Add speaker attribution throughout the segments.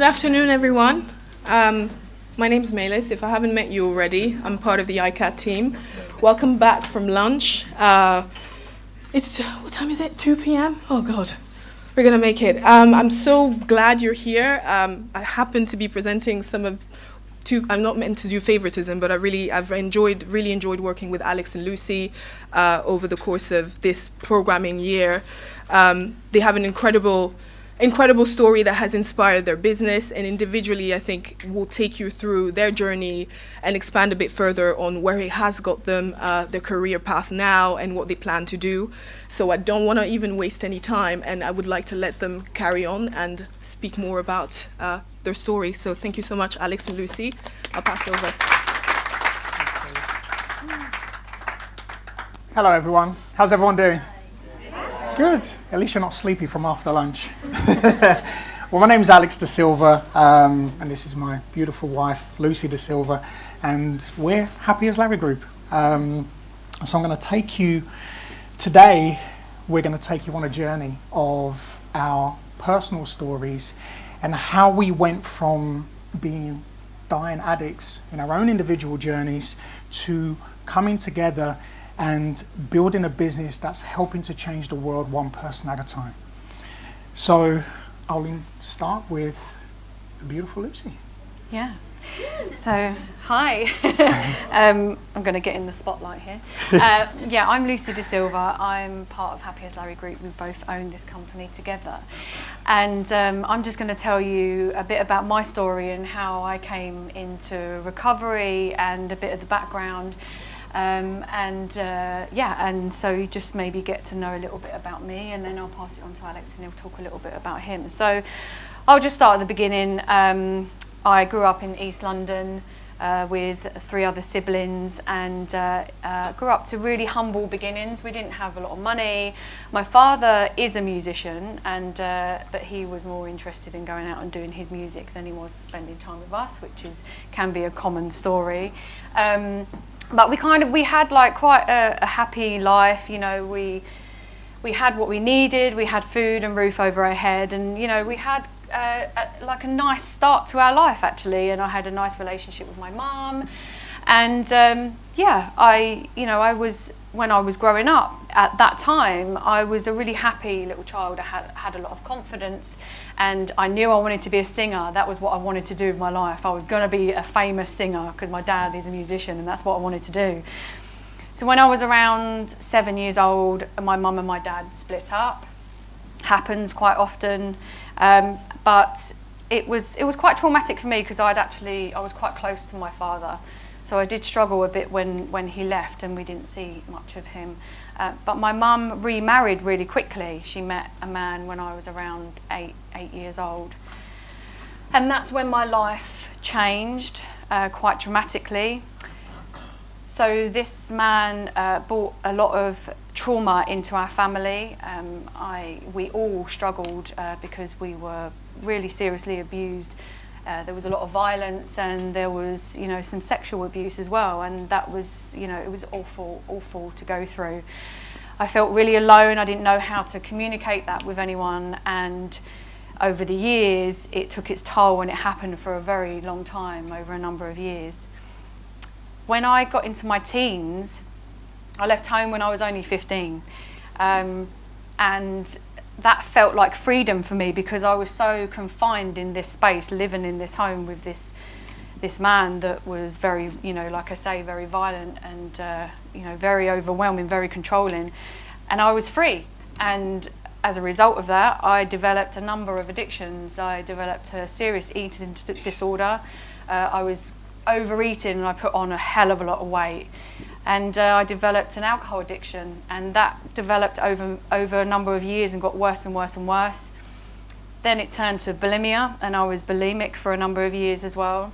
Speaker 1: Good afternoon, everyone. My name's Melis. If I haven't met you already, I'm part of the iCAAD team. Welcome back from lunch. What time is it? 2 p.m.? Oh, God. We're going to make it. I'm so glad you're here. I happen to be presenting I'm not meant to do favoritism, but I've really enjoyed working with Alex and Lucy over the course of this programming year. They have an incredible story that has inspired their business, and individually I think will take you through their journey and expand a bit further on where it has got them, their career path now, and what they plan to do. So I don't want to even waste any time, and I would like to let them carry on and speak more about their story. So thank you so much, Alex and Lucy. I'll pass over.
Speaker 2: Hello everyone, how's everyone doing? Good. At least you're not sleepy from after lunch. Well, my name's Alex Da Silva, and this is my beautiful wife, Lucy Da Silva, and we're Happy as Larry Group. So I'm going to take you, today, we're going to take you on a journey of our personal stories and how we went from being dying addicts in our own individual journeys to coming together and building a business that's helping to change the world one person at a time. So I'll start with the beautiful Lucy.
Speaker 3: Yeah. So, hi. I'm going to get in the spotlight here. Yeah, I'm Lucy Da Silva. I'm part of Happy as Larry Group. We both own this company together. And I'm just going to tell you a bit about my story and how I came into recovery and a bit of the background. And so you just maybe get to know a little bit about me, and then I'll pass it on to Alex and he'll talk a little bit about him. So I'll just start at the beginning. I grew up in East London with 3 other siblings, and grew up to really humble beginnings. We didn't have a lot of money. My father is a musician, but he was more interested in going out and doing his music than he was spending time with us, which can be a common story. But we had like quite a happy life, you know. We had what we needed. We had food and roof over our head, and you know we had like a nice start to our life actually. And I had a nice relationship with my mum, and when I was growing up at that time, I was a really happy little child. I had a lot of confidence, and I knew I wanted to be a singer. That was what I wanted to do with my life. I was going to be a famous singer because my dad is a musician, and that's what I wanted to do. So when I was around 7 years old, my mum and my dad split up. Happens quite often, but it was quite traumatic for me because I was quite close to my father. So I did struggle a bit when he left and we didn't see much of him. But my mum remarried really quickly. She met a man when I was around 8 years old. And that's when my life changed quite dramatically. So this man brought a lot of trauma into our family. We all struggled because we were really seriously abused. There was a lot of violence, and there was, you know, some sexual abuse as well, and that was, you know, it was awful to go through. I felt really alone. I didn't know how to communicate that with anyone, and over the years it took its toll, and it happened for a very long time, over a number of years. When I got into my teens, I left home when I was only 15, and that felt like freedom for me because I was so confined in this space, living in this home with this man that was very, you know, like I say, very violent and very overwhelming, very controlling, and I was free. And as a result of that, I developed a number of addictions. I developed a serious eating disorder. I was overeating, and I put on a hell of a lot of weight. And I developed an alcohol addiction, and that developed over a number of years and got worse and worse and worse. Then it turned to bulimia, and I was bulimic for a number of years as well.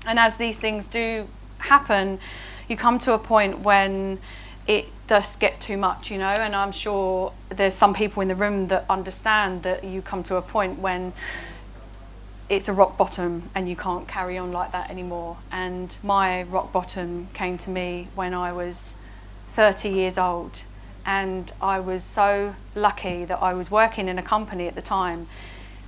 Speaker 3: And as these things do happen, you come to a point when it just gets too much, you know, and I'm sure there's some people in the room that understand that you come to a point when it's a rock bottom and you can't carry on like that anymore. And my rock bottom came to me when I was 30 years old, and I was so lucky that I was working in a company at the time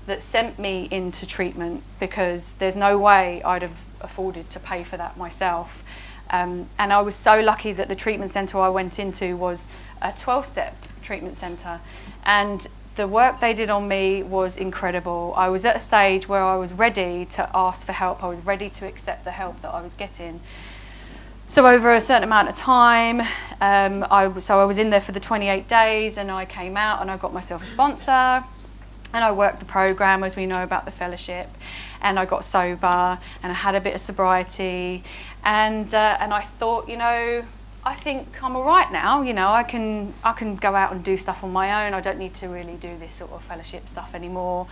Speaker 3: that sent me into treatment, because there's no way I'd have afforded to pay for that myself. And I was so lucky that the treatment centre I went into was a 12-step treatment centre, and the work they did on me was incredible. I was at a stage where I was ready to ask for help. I was ready to accept the help that I was getting. So over a certain amount of time, I was in there for the 28 days, and I came out and I got myself a sponsor, and I worked the program, as we know about the fellowship, and I got sober, and I had a bit of sobriety, and I thought, you know, I think I'm all right now. You know, I can go out and do stuff on my own. I don't need to really do this sort of fellowship stuff anymore.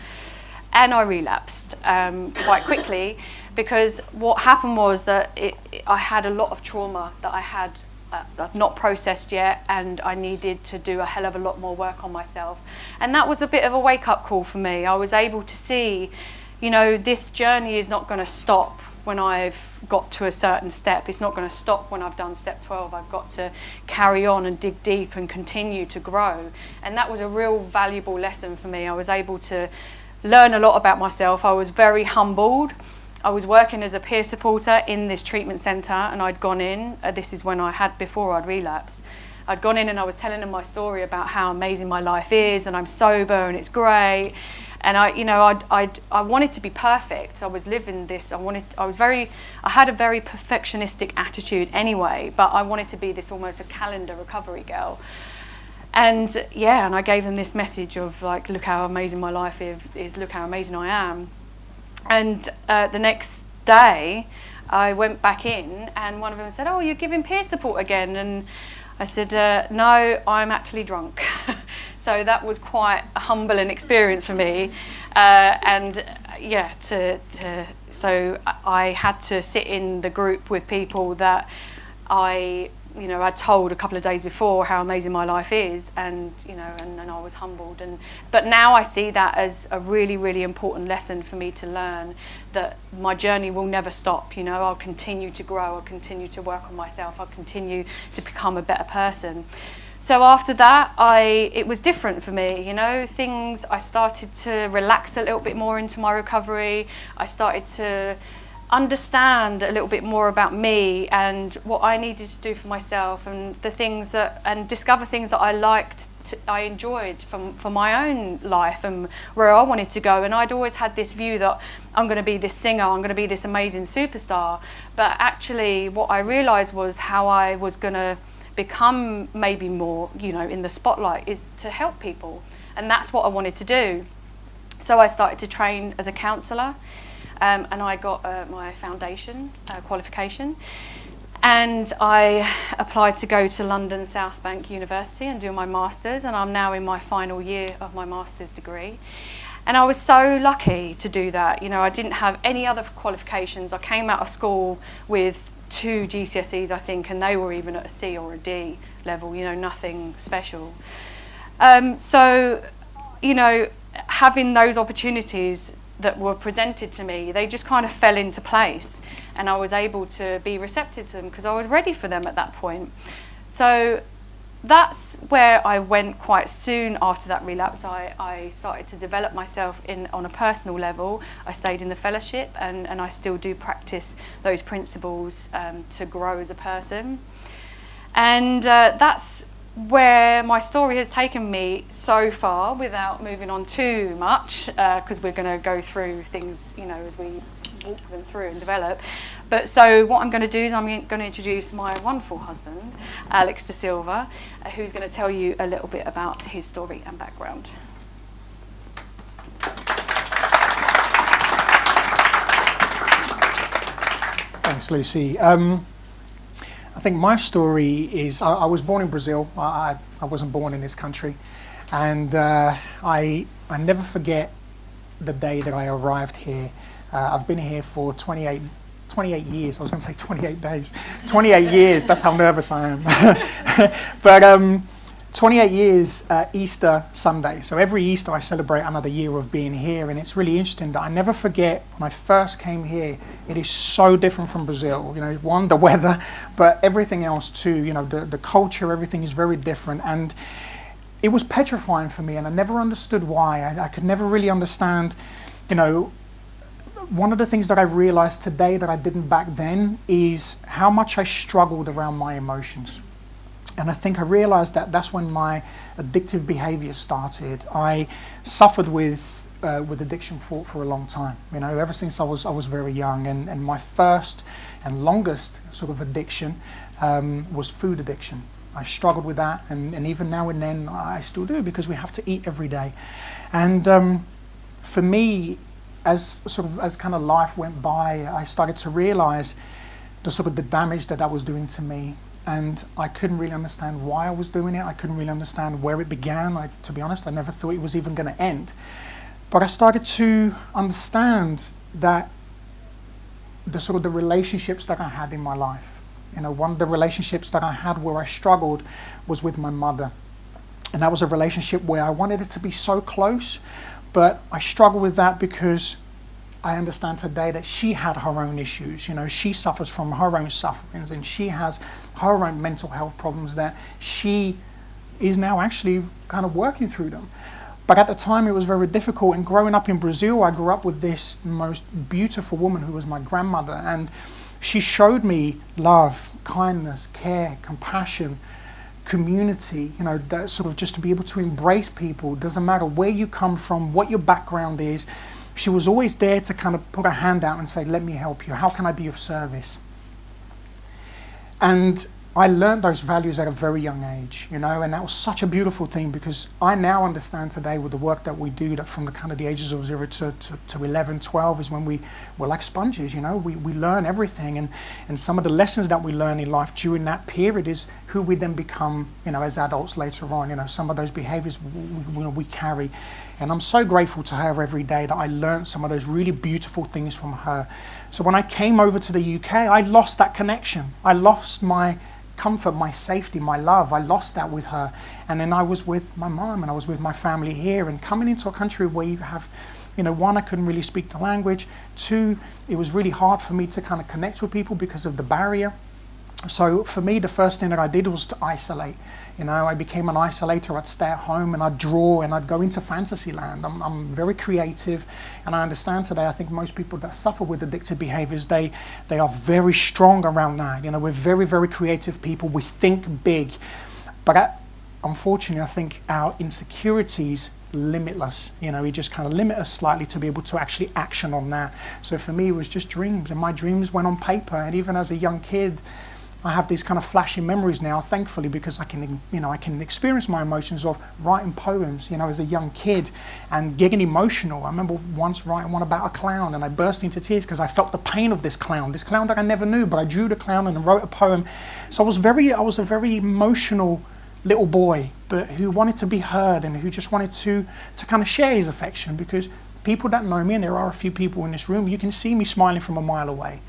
Speaker 3: And I relapsed quite quickly, because what happened was that I had a lot of trauma that I had not processed yet, and I needed to do a hell of a lot more work on myself. And that was a bit of a wake-up call for me. I was able to see, you know, this journey is not going to stop when I've got to a certain step. It's not going to stop when I've done step 12. I've got to carry on and dig deep and continue to grow. And that was a real valuable lesson for me. I was able to learn a lot about myself. I was very humbled. I was working as a peer supporter in this treatment centre, and I'd gone in, this is when before I'd relapsed. I'd gone in and I was telling them my story about how amazing my life is, and I'm sober and it's great. And I wanted to be perfect. I was living this. I had a very perfectionistic attitude anyway, but I wanted to be this almost a calendar recovery girl. And yeah, and I gave them this message of like, look how amazing my life is, look how amazing I am. And the next day, I went back in, and one of them said, "Oh, you're giving peer support again?" And I said, "No, I'm actually drunk." So that was quite a humbling experience for me. So I had to sit in the group with people that I told a couple of days before how amazing my life is, and I was humbled. But now I see that as a really, really important lesson for me to learn, that my journey will never stop. You know, I'll continue to grow, I'll continue to work on myself, I'll continue to become a better person. So after that, it was different for me. You know, I started to relax a little bit more into my recovery. I started to understand a little bit more about me and what I needed to do for myself, and discover things that I enjoyed for my own life and where I wanted to go. And I'd always had this view that I'm going to be this singer, I'm going to be this amazing superstar. But actually what I realised was how I was going to become maybe more, in the spotlight, is to help people. And that's what I wanted to do. So I started to train as a counsellor. And I got my foundation qualification, and I applied to go to London South Bank University and do my master's, and I'm now in my final year of my master's degree. And I was so lucky to do that. I didn't have any other qualifications. I came out of school with 2 GCSEs, I think, and they were even at a C or a D level, nothing special. Having those opportunities that were presented to me, they just kind of fell into place, and I was able to be receptive to them because I was ready for them at that point. So that's where I went quite soon after that relapse. I started to develop myself on a personal level. I stayed in the fellowship, and I still do practice those principles to grow as a person. And that's where my story has taken me so far, without moving on too much, because we're going to go through things, as we walk them through and develop. But so what I'm going to do is I'm going to introduce my wonderful husband, Alex Da Silva, who's going to tell you a little bit about his story and background.
Speaker 2: Thanks, Lucy. I think my story is, I was born in Brazil. I wasn't born in this country. And I never forget the day that I arrived here. I've been here for 28 years. I was going to say 28 days. 28 years, that's how nervous I am. But 28 years, Easter Sunday. So every Easter I celebrate another year of being here, and it's really interesting that I never forget when I first came here. It is so different from Brazil. One, the weather, but everything else too. The culture, everything is very different. And it was petrifying for me, and I never understood why. I could never really understand, you know, one of the things that I realized today that I didn't back then is how much I struggled around my emotions. And I think I realized that that's when my addictive behavior started. I suffered with addiction for a long time, you know, ever since I was very young. And my first and longest sort of addiction was food addiction. I struggled with that, and even now and then I still do, because we have to eat every day. And for me, as kind of life went by, I started to realize the damage that was doing to me. And I couldn't really understand why I was doing it. I couldn't really understand where it began. To be honest, I never thought it was even going to end. But I started to understand that the relationships that I had in my life. You know, one of the relationships that I had where I struggled was with my mother. And that was a relationship where I wanted it to be so close, but I struggled with that because I understand today that she had her own issues. You know, she suffers from her own sufferings, and she has her own mental health problems that she is now actually kind of working through them. But at the time it was very difficult, and growing up in Brazil, I grew up with this most beautiful woman who was my grandmother, and she showed me love, kindness, care, compassion, community, you know, that sort of just to be able to embrace people. Doesn't matter where you come from, what your background is. She was always there to kind of put a hand out and say, let me help you. How can I be of service? And I learned those values at a very young age, you know, and that was such a beautiful thing, because I now understand today with the work that we do that from the ages of 0 to 11, 12 is when we're like sponges, you know, we learn everything, and some of the lessons that we learn in life during that period is who we then become, you know, as adults later on. You know, some of those behaviors we carry. And I'm so grateful to her every day that I learned some of those really beautiful things from her. So when I came over to the UK, I lost that connection. I lost my comfort, my safety, my love. I lost that with her. And then I was with my mom, and I was with my family here, and coming into a country where you have, you know, one, I couldn't really speak the language. Two, it was really hard for me to kind of connect with people because of the barrier. So for me, the first thing that I did was to isolate. You know, I became an isolator. I'd stay at home and I'd draw and I'd go into fantasy land. I'm very creative, and I understand today, I think most people that suffer with addictive behaviors, they are very strong around that. You know, we're very, very creative people. We think big. But unfortunately, I think our insecurities limit us. You know, we just kind of limit us slightly to be able to actually action on that. So for me, it was just dreams, and my dreams went on paper. And even as a young kid, I have these kind of flashing memories now, thankfully, because I can experience my emotions of writing poems, you know, as a young kid, and getting emotional. I remember once writing one about a clown, and I burst into tears because I felt the pain of this clown that I never knew, but I drew the clown and wrote a poem. So I was a very emotional little boy, but who wanted to be heard, and who just wanted to kind of share his affection, because people that know me, and there are a few people in this room, you can see me smiling from a mile away.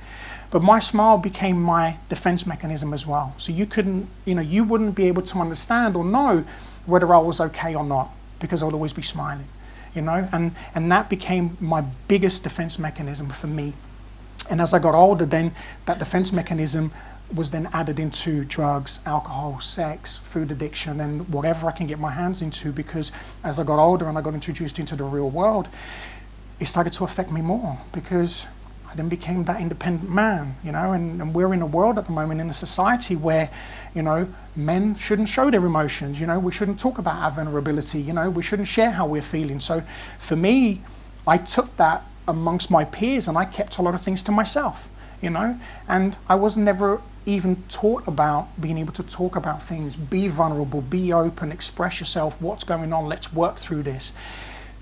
Speaker 2: But my smile became my defense mechanism as well. So you wouldn't be able to understand or know whether I was okay or not, because I would always be smiling, you know, and that became my biggest defense mechanism for me. And as I got older, then that defense mechanism was then added into drugs, alcohol, sex, food addiction, and whatever I can get my hands into, because as I got older and I got introduced into the real world, it started to affect me more, because I then became that independent man, you know, and we're in a world at the moment, in a society where, you know, men shouldn't show their emotions, you know, we shouldn't talk about our vulnerability, you know, we shouldn't share how we're feeling. So for me, I took that amongst my peers, and I kept a lot of things to myself, you know, and I was never even taught about being able to talk about things, be vulnerable, be open, express yourself, what's going on, let's work through this.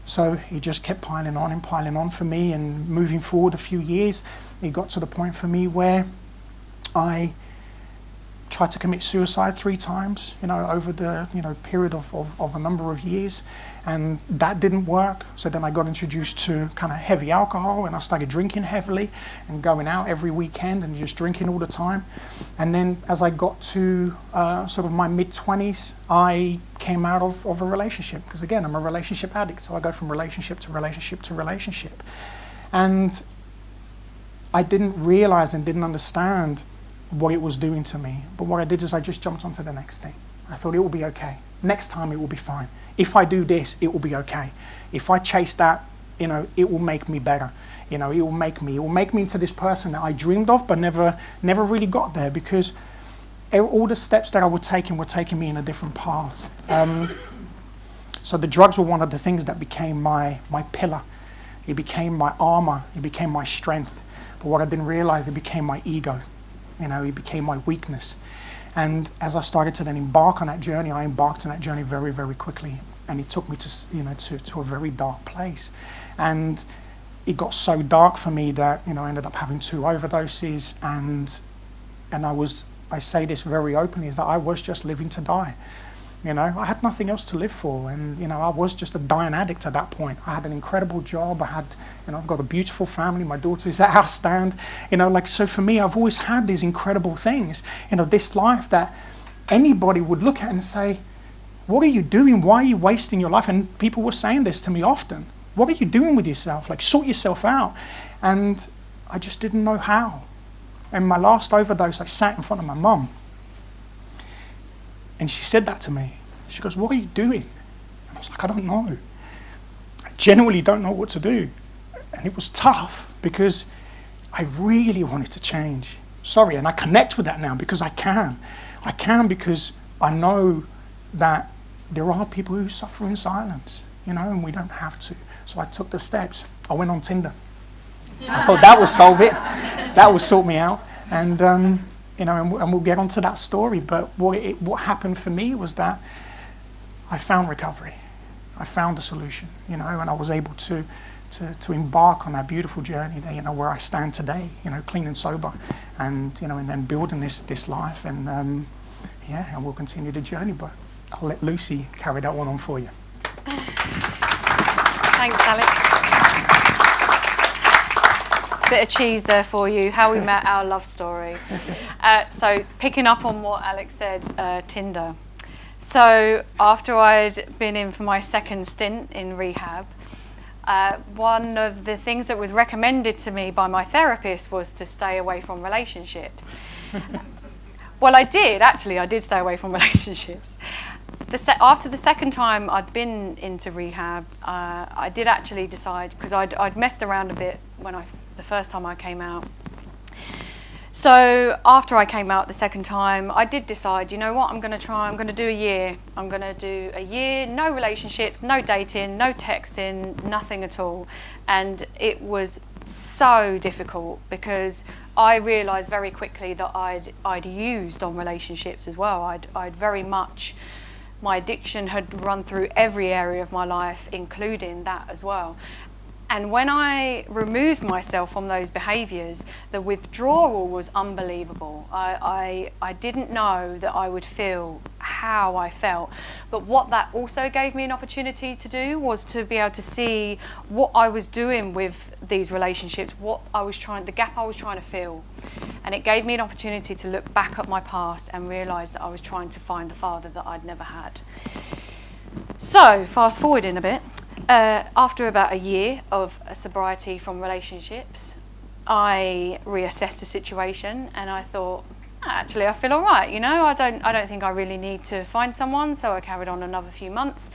Speaker 2: So it just kept piling on for me, and moving forward a few years, it got to the point for me where I tried to commit suicide 3 times, you know, over the, you know, period of a number of years, and that didn't work. So then I got introduced to kind of heavy alcohol, and I started drinking heavily and going out every weekend and just drinking all the time. And then as I got to sort of my mid-20s, I came out of a relationship, because again, I'm a relationship addict, so I go from relationship to relationship to relationship. And I didn't realize and didn't understand what it was doing to me. But what I did is I just jumped onto the next thing. I thought it will be okay. next time it will be fine. If I do this, it will be okay. If I chase that, it will make me better. It will make me into this person that I dreamed of, but never really got there, because all the steps that I were taking me in a different path. So the drugs were one of the things that became my pillar. It became my armor. It became my strength. But what I didn't realize, it became my ego. It became my weakness. And as I started to then embark on that journey, I embarked on that journey very, very quickly. And it took me to a very dark place. And it got so dark for me that, I ended up having 2 overdoses. And I say this very openly, is that I was just living to die. I had nothing else to live for, and I was just a dying addict at that point. I had an incredible job. I've got a beautiful family. My daughter is at our stand. So for me, I've always had these incredible things. This life that anybody would look at and say, "What are you doing? Why are you wasting your life?" And people were saying this to me often. "What are you doing with yourself? Sort yourself out." And I just didn't know how. And my last overdose, I sat in front of my mum. And she said that to me. She goes, "What are you doing?" And I was like, "I don't know. I genuinely don't know what to do." And it was tough, because I really wanted to change. Sorry, and I connect with that now because I can. I can, because I know that there are people who suffer in silence, and we don't have to. So I took the steps. I went on Tinder. I thought that would solve it. That would sort me out. And and we'll get onto that story. But what happened for me was that I found recovery. I found a solution, and I was able to embark on that beautiful journey there, where I stand today, clean and sober, and and then building this life, and and we'll continue the journey. But I'll let Lucy carry that one on for you.
Speaker 3: Thanks, Alex. Bit of cheese there for you, how we met, our love story. So picking up on what Alex said, Tinder. So after I'd been in for my second stint in rehab, one of the things that was recommended to me by my therapist was to stay away from relationships. Well, I did stay away from relationships. After the second time I'd been into rehab, I did actually decide, because I'd messed around a bit the first time I came out. So after I came out the second time, I did decide, you know what, I'm going to do a year. I'm going to do a year, no relationships, no dating, no texting, nothing at all. And it was so difficult, because I realised very quickly that I'd used on relationships as well. I'd very much, my addiction had run through every area of my life, including that as well. And when I removed myself from those behaviours, the withdrawal was unbelievable. I didn't know that I would feel how I felt. But what that also gave me an opportunity to do was to be able to see what I was doing with these relationships, the gap I was trying to fill. And it gave me an opportunity to look back at my past and realise that I was trying to find the father that I'd never had. So, fast forwarding a bit. After about a year of sobriety from relationships, I reassessed the situation, and I thought, actually, I feel all right. I don't think I really need to find someone. So I carried on another few months,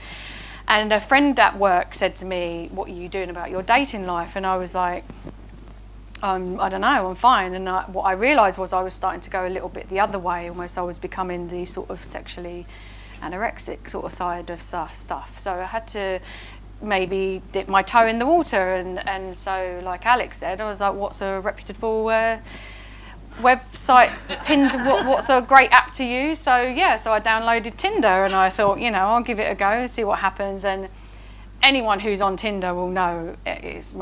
Speaker 3: and a friend at work said to me, "What are you doing about your dating life?" And I was like, I don't know, I'm fine. And what I realised was I was starting to go a little bit the other way. Almost, I was becoming the sort of sexually anorexic sort of side of stuff. So I had to maybe dip my toe in the water, and so, like Alex said, I was like, what's a reputable website, Tinder, what's a great app to use? So I downloaded Tinder, and I thought, I'll give it a go and see what happens. And anyone who's on Tinder will know it's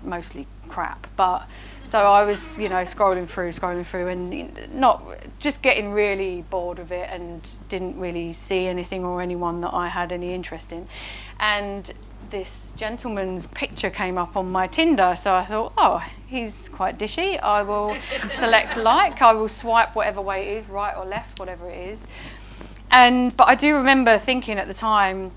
Speaker 3: mostly crap. But so I was scrolling through and not just getting really bored of it, and didn't really see anything or anyone that I had any interest in. And this gentleman's picture came up on my Tinder, so I thought, oh, he's quite dishy. I will select like. I will swipe whatever way it is, right or left, whatever it is. But I do remember thinking at the time,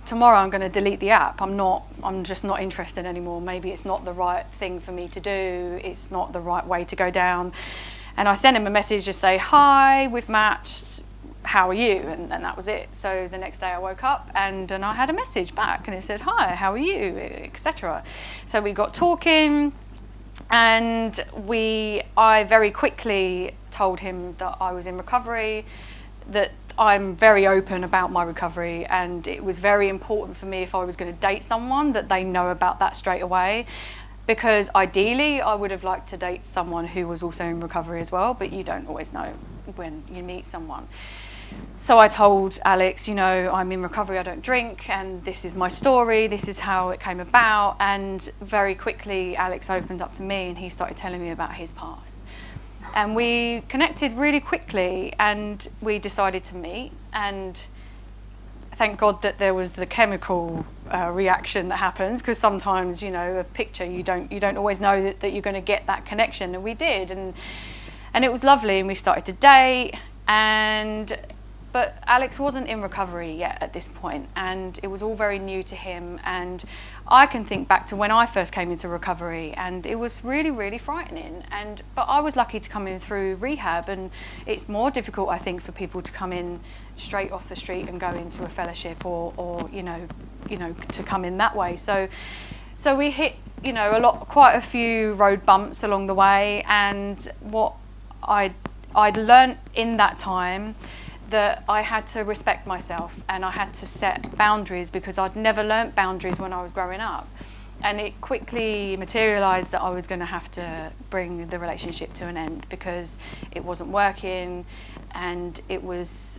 Speaker 3: tomorrow I'm going to delete the app. I'm just not interested anymore. Maybe it's not the right thing for me to do. It's not the right way to go down. And I sent him a message, just say, "Hi, we've matched. how are you? And that was it. So the next day I woke up and I had a message back and it said, hi, how are you, etc. So we got talking, and I very quickly told him that I was in recovery, that I'm very open about my recovery, and it was very important for me, if I was going to date someone, that they know about that straight away. Because ideally I would have liked to date someone who was also in recovery as well, but you don't always know when you meet someone. So I told Alex, you know, I'm in recovery, I don't drink, and this is my story, this is how it came about. And very quickly Alex opened up to me and he started telling me about his past. And we connected really quickly and we decided to meet, and thank God that there was the chemical reaction that happens, because sometimes, you know, a picture, you don't always know that you're going to get that connection, and we did, and it was lovely, and we started to date, but Alex wasn't in recovery yet at this point, and it was all very new to him. And I can think back to when I first came into recovery, and it was really, really frightening. But I was lucky to come in through rehab, and it's more difficult, I think, for people to come in straight off the street and go into a fellowship, or you know, to come in that way. So we hit, you know, quite a few road bumps along the way, and what I'd learnt in that time, that I had to respect myself and I had to set boundaries, because I'd never learnt boundaries when I was growing up. And it quickly materialised that I was going to have to bring the relationship to an end, because it wasn't working, and it was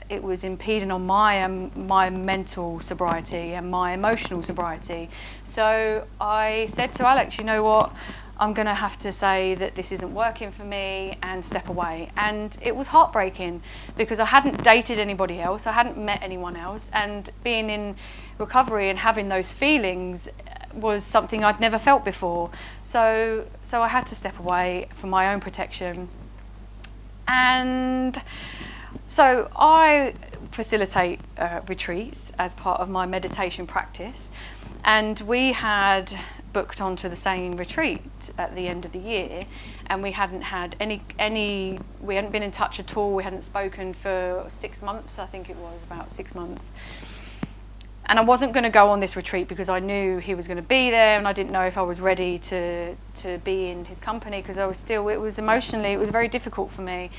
Speaker 3: impeding on my mental sobriety and my emotional sobriety. So I said to Alex, you know what, I'm going to have to say that this isn't working for me and step away. And it was heartbreaking, because I hadn't dated anybody else, I hadn't met anyone else, and being in recovery and having those feelings was something I'd never felt before. So I had to step away for my own protection. And so I facilitate retreats as part of my meditation practice, and we had booked onto the same retreat at the end of the year, and we hadn't had we hadn't been in touch at all. We hadn't spoken for 6 months, I think it was about 6 months. And I wasn't going to go on this retreat because I knew he was going to be there, and I didn't know if I was ready to be in his company, because it was emotionally, it was very difficult for me.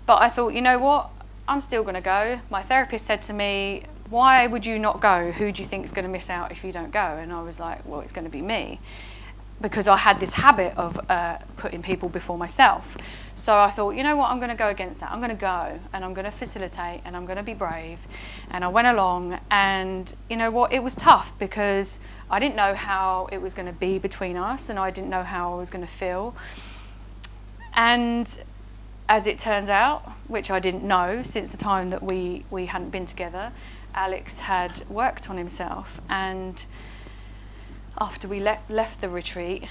Speaker 3: But I thought, you know what, I'm still going to go. My therapist said to me, why would you not go? Who do you think is going to miss out if you don't go? And I was like, well, it's going to be me, because I had this habit of putting people before myself. So I thought, you know what, I'm going to go against that. I'm going to go, and I'm going to facilitate, and I'm going to be brave. And I went along, and you know what, it was tough, because I didn't know how it was going to be between us, and I didn't know how I was going to feel. And as it turns out, which I didn't know since the time that we hadn't been together, Alex had worked on himself, and after we left the retreat,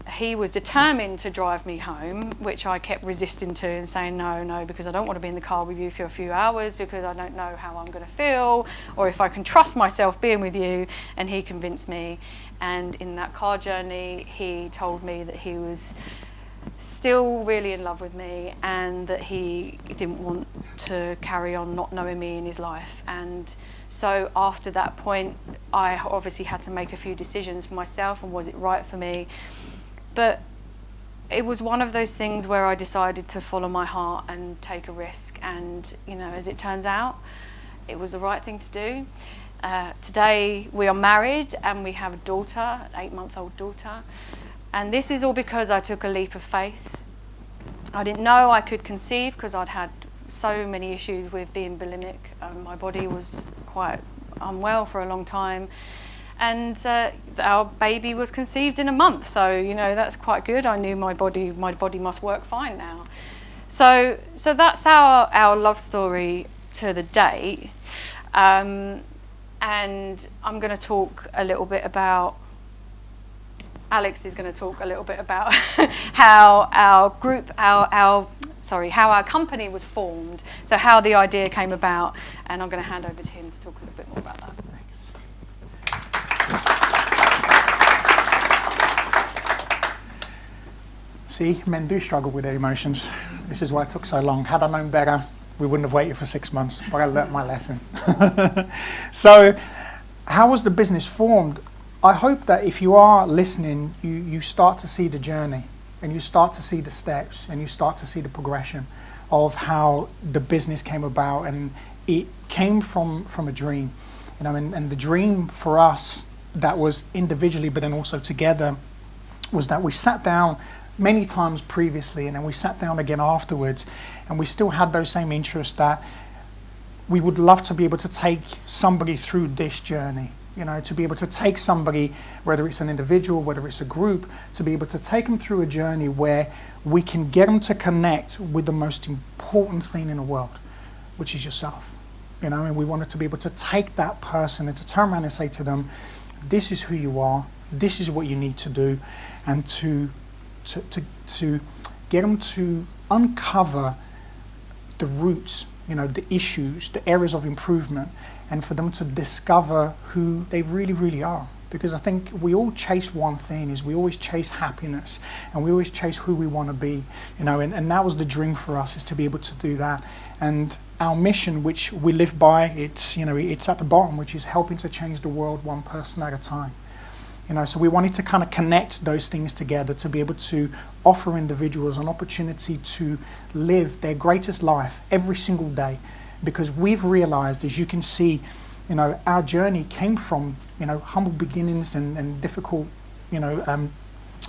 Speaker 3: he was determined to drive me home, which I kept resisting to and saying no, because I don't want to be in the car with you for a few hours, because I don't know how I'm going to feel or if I can trust myself being with you. And he convinced me, and in that car journey he told me that he was still really in love with me, and that he didn't want to carry on not knowing me in his life. And so after that point, I obviously had to make a few decisions for myself, and was it right for me? But it was one of those things where I decided to follow my heart and take a risk, and you know, as it turns out, it was the right thing to do. Today we are married and we have a daughter, an 8-month-old daughter. And this is all because I took a leap of faith. I didn't know I could conceive, because I'd had so many issues with being bulimic. My body was quite unwell for a long time. And our baby was conceived in a month. So, you know, that's quite good. I knew my body must work fine now. So that's our love story to the date. And I'm going to talk a little bit about, Alex is going to talk a little bit about how our group, how our company was formed, so how the idea came about, and I'm going to hand over to him to talk a little bit more about that.
Speaker 2: Thanks. See, men do struggle with their emotions. This is why it took so long. Had I known better, we wouldn't have waited for 6 months, but I learnt my lesson. So how was the business formed? I hope that if you are listening, you start to see the journey, and you start to see the steps, and you start to see the progression of how the business came about. And it came from a dream, you know, and the dream for us that was individually but then also together was that we sat down many times previously, and then we sat down again afterwards, and we still had those same interests, that we would love to be able to take somebody through this journey, you know, to be able to take somebody, whether it's an individual, whether it's a group, to be able to take them through a journey where we can get them to connect with the most important thing in the world, which is yourself, you know. And we wanted to be able to take that person and to turn around and say to them, this is who you are, this is what you need to do, and to get them to uncover the roots, you know, the issues, the areas of improvement, and for them to discover who they really, really are. Because I think we all chase one thing, is we always chase happiness, and we always chase who we want to be, you know, and that was the dream for us, is to be able to do that. And our mission, which we live by, it's, you know, it's at the bottom, which is helping to change the world one person at a time. You know, so we wanted to kind of connect those things together to be able to offer individuals an opportunity to live their greatest life every single day. Because we've realized, as you can see, you know, our journey came from, you know, humble beginnings and difficult, you know,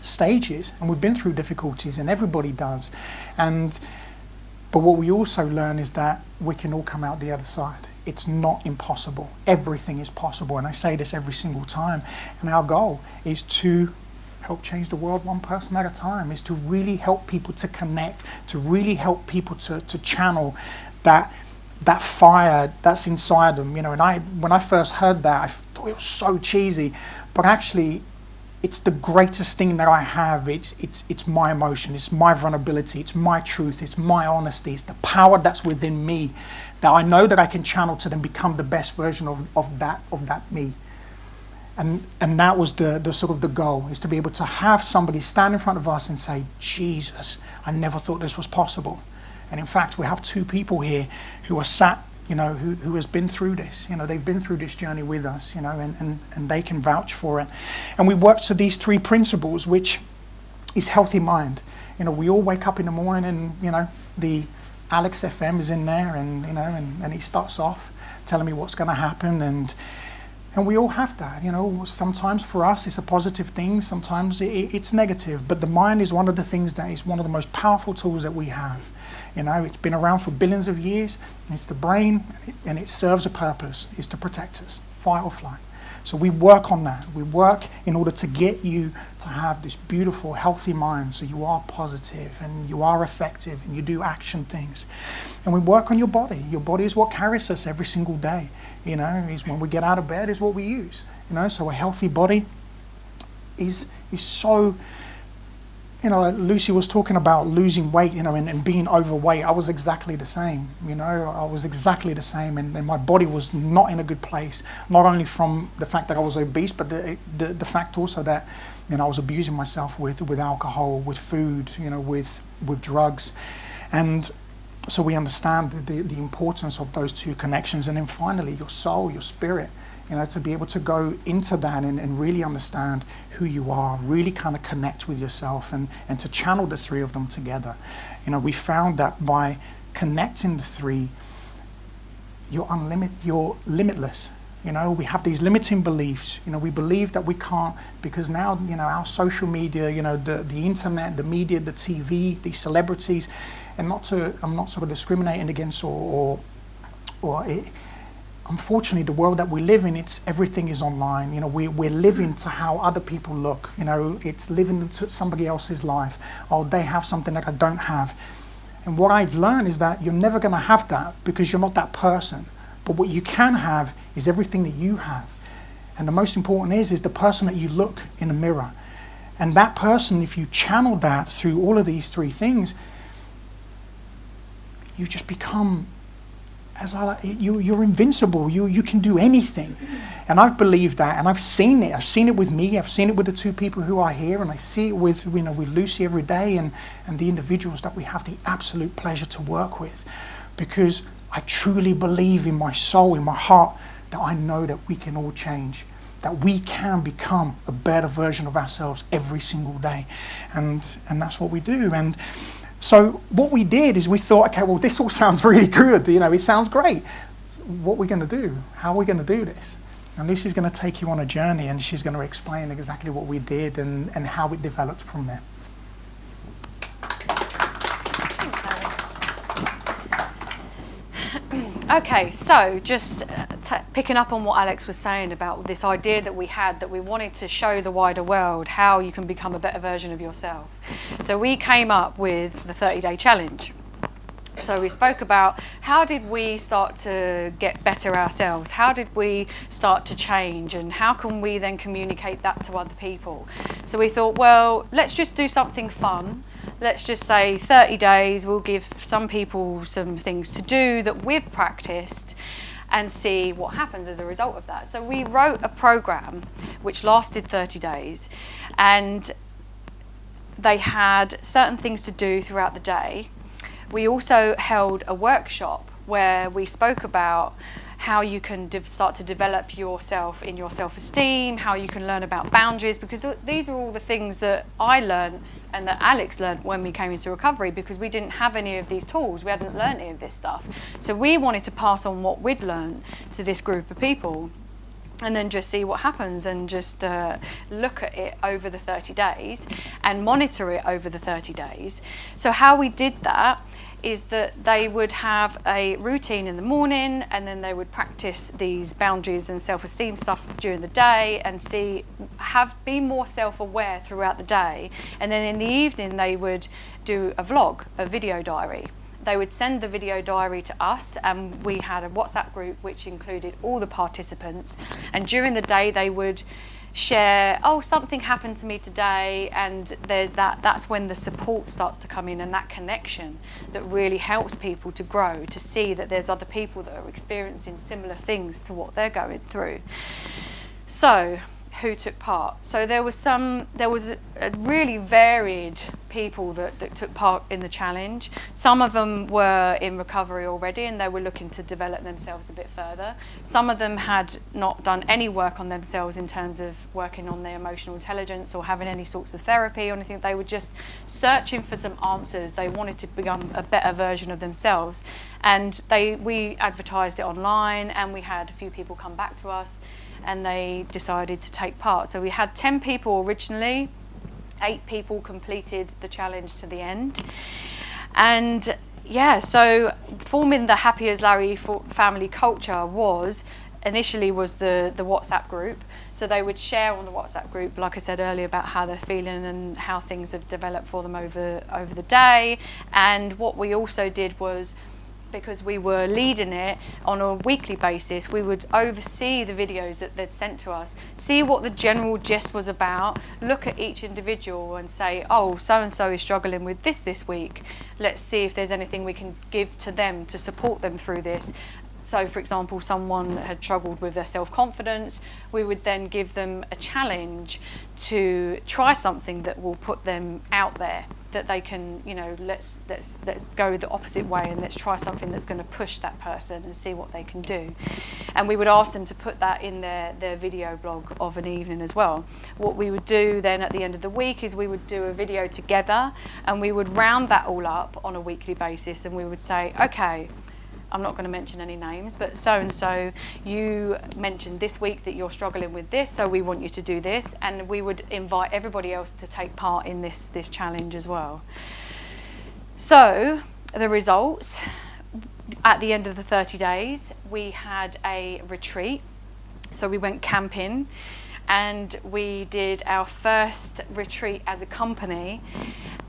Speaker 2: stages, and we've been through difficulties, and everybody does. But what we also learn is that we can all come out the other side. It's not impossible. Everything is possible, and I say this every single time. And our goal is to help change the world one person at a time, is to really help people to connect, to really help people to channel that fire that's inside them, you know. And when I first heard that, I thought it was so cheesy, but actually it's the greatest thing that I have. It's my emotion, it's my vulnerability, it's my truth, it's my honesty, it's the power that's within me that I know that I can channel to then become the best version of that me. And that was the sort of the goal, is to be able to have somebody stand in front of us and say, Jesus, I never thought this was possible. And in fact, we have two people here who are sat, you know, who has been through this. You know, they've been through this journey with us, you know, and they can vouch for it. And we work to these three principles, which is healthy mind. You know, we all wake up in the morning and, you know, the Alex FM is in there, and, you know, and he starts off telling me what's going to happen, and we all have that, you know. Sometimes for us it's a positive thing, sometimes it's negative, but the mind is one of the things that is one of the most powerful tools that we have. You know, it's been around for billions of years, and it's the brain, and it serves a purpose, is to protect us, fight or flight. So we work on that. We work in order to get you to have this beautiful, healthy mind, so you are positive and you are effective and you do action things. And we work on your body. Your body is what carries us every single day. You know, is when we get out of bed is what we use. You know, so a healthy body is so. You know, like Lucy was talking about losing weight, you know, and being overweight. I was exactly the same, you know, I was exactly the same, and my body was not in a good place, not only from the fact that I was obese, but the fact also that, you know, I was abusing myself with alcohol, with food, you know, with drugs. And so we understand the importance of those two connections. And then finally, your soul, your spirit, you know, to be able to go into that and really understand who you are, really kind of connect with yourself, and to channel the three of them together. You know, we found that by connecting the three, you're limitless. You know, we have these limiting beliefs. You know, we believe that we can't, because now, you know, our social media, you know, the internet, the media, the TV, the celebrities, and I'm not sort of discriminating against unfortunately, the world that we live in, everything is online. You know, we're living to how other people look. You know, it's living to somebody else's life. Oh, they have something that I don't have. And what I've learned is that you're never going to have that, because you're not that person. But what you can have is everything that you have. And the most important is the person that you look in the mirror. And that person, if you channel that through all of these three things, you just become, you're invincible. You can do anything. And I've believed that, and I've seen it. I've seen it with me. I've seen it with the two people who are here, and I see it with, you know, with Lucy every day, and the individuals that we have the absolute pleasure to work with. because I truly believe in my soul, in my heart, that I know that we can all change, that we can become a better version of ourselves every single day. And that's what we do. And so what we did is we thought, okay, well, this all sounds really good. You know, it sounds great. What are we going to do? How are we going to do this? And Lucy's going to take you on a journey, and she's going to explain exactly what we did and how it developed from there.
Speaker 3: Okay, so just picking up on what Alex was saying about this idea that we had, that we wanted to show the wider world how you can become a better version of yourself. So we came up with the 30-day challenge. So we spoke about how did we start to get better ourselves? How did we start to change? And how can we then communicate that to other people? So we thought, well, let's just do something fun. Let's just say 30 days, we'll give some people some things to do that we've practiced and see what happens as a result of that. So we wrote a program which lasted 30 days, and they had certain things to do throughout the day. We also held a workshop where we spoke about how you can start to develop yourself in your self-esteem, how you can learn about boundaries, because these are all the things that I learned and that Alex learned when we came into recovery, because we didn't have any of these tools. We hadn't learned any of this stuff. So we wanted to pass on what we'd learned to this group of people, and then just see what happens, and just look at it over the 30 days and monitor it over the 30 days. So how we did that is that they would have a routine in the morning, and then they would practice these boundaries and self-esteem stuff during the day, and be more self-aware throughout the day. And then in the evening they would do a vlog, a video diary. They would send the video diary to us, and we had a WhatsApp group which included all the participants, and during the day they would share, oh, something happened to me today, and that's when the support starts to come in, and that connection that really helps people to grow, to see that there's other people that are experiencing similar things to what they're going through. So who took part? So there was a really varied people that took part in the challenge. Some of them were in recovery already, and they were looking to develop themselves a bit further. Some of them had not done any work on themselves in terms of working on their emotional intelligence or having any sorts of therapy or anything. They were just searching for some answers. They wanted to become a better version of themselves, and we advertised it online, and we had a few people come back to us, and they decided to take part. So we had 10 people originally, 8 people completed the challenge to the end. And yeah, so forming the Happy as Larry family culture initially was the WhatsApp group. So they would share on the WhatsApp group, like I said earlier, about how they're feeling and how things have developed for them over the day. And what we also did was, because we were leading it on a weekly basis, we would oversee the videos that they'd sent to us, see what the general gist was about, look at each individual and say, oh, so-and-so is struggling with this week. Let's see if there's anything we can give to them to support them through this. So, for example, someone had struggled with their self-confidence, we would then give them a challenge to try something that will put them out there, that they can, let's go the opposite way, and let's try something that's going to push that person and see what they can do. And we would ask them to put that in their video blog of an evening as well. What we would do then at the end of the week is we would do a video together, and we would round that all up on a weekly basis, and we would say, okay, I'm not going to mention any names, but so-and-so, you mentioned this week that you're struggling with this, so we want you to do this. And we would invite everybody else to take part in this challenge as well. So the results, at the end of the 30 days, we had a retreat. So we went camping, and we did our first retreat as a company.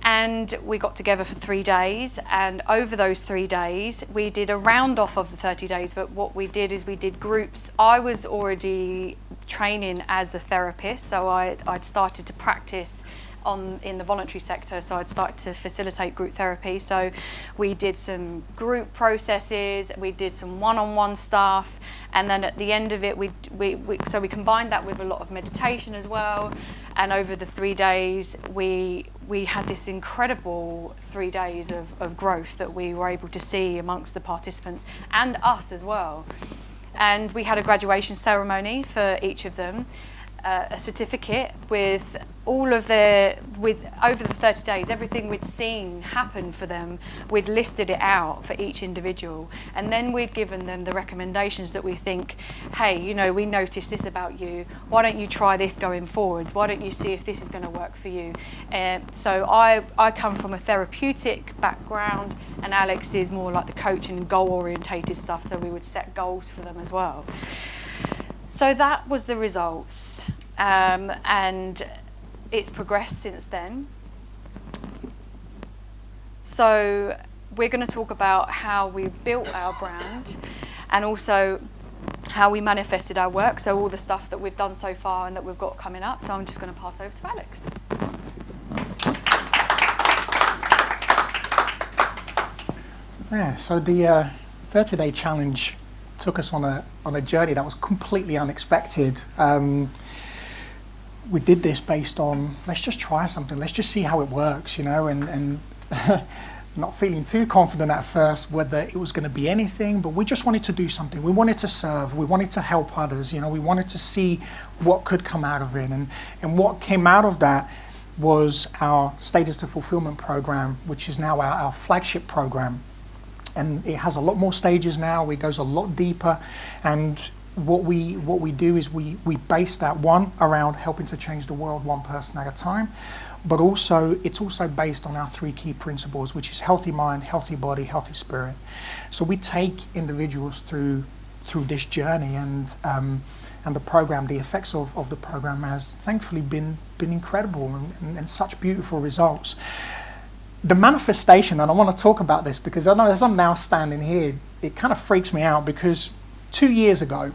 Speaker 3: And we got together for 3 days, and over those 3 days we did a round off of the 30 days, but what we did is we did groups. I was already training as a therapist, so I'd started to practice in the voluntary sector, so I'd started to facilitate group therapy. So we did some group processes, we did some one-on-one stuff, and then at the end of it we combined that with a lot of meditation as well. And over the 3 days we we had this incredible 3 days of growth that we were able to see amongst the participants and us as well. And we had a graduation ceremony for each of them, a certificate with all of with over the 30 days, everything we'd seen happen for them, we'd listed it out for each individual. And then we'd given them the recommendations that we think, hey, you know, we noticed this about you. Why don't you try this going forwards? Why don't you see if this is going to work for you? So I come from a therapeutic background, and Alex is more like the coaching and goal-orientated stuff, so we would set goals for them as well. So that was the results, and it's progressed since then. So we're going to talk about how we built our brand and also how we manifested our work, so all the stuff that we've done so far and that we've got coming up. So I'm just going to pass over to Alex.
Speaker 2: Yeah, so the 30-day challenge took us on a journey that was completely unexpected. We did this based on, let's just try something, let's just see how it works, you know, and not feeling too confident at first whether it was going to be anything, but we just wanted to do something. We wanted to serve, we wanted to help others, you know, we wanted to see what could come out of it. And what came out of that was our Status to Fulfillment program, which is now our flagship program. And it has a lot more stages now, it goes a lot deeper, and what we do is we base that one around helping to change the world one person at a time, but also it's also based on our 3 key principles, which is healthy mind, healthy body, healthy spirit. So we take individuals through this journey, and the program, the effects of the program has thankfully been incredible and such beautiful results. The manifestation, and I want to talk about this because I know as I'm now standing here, it kind of freaks me out because 2 years ago,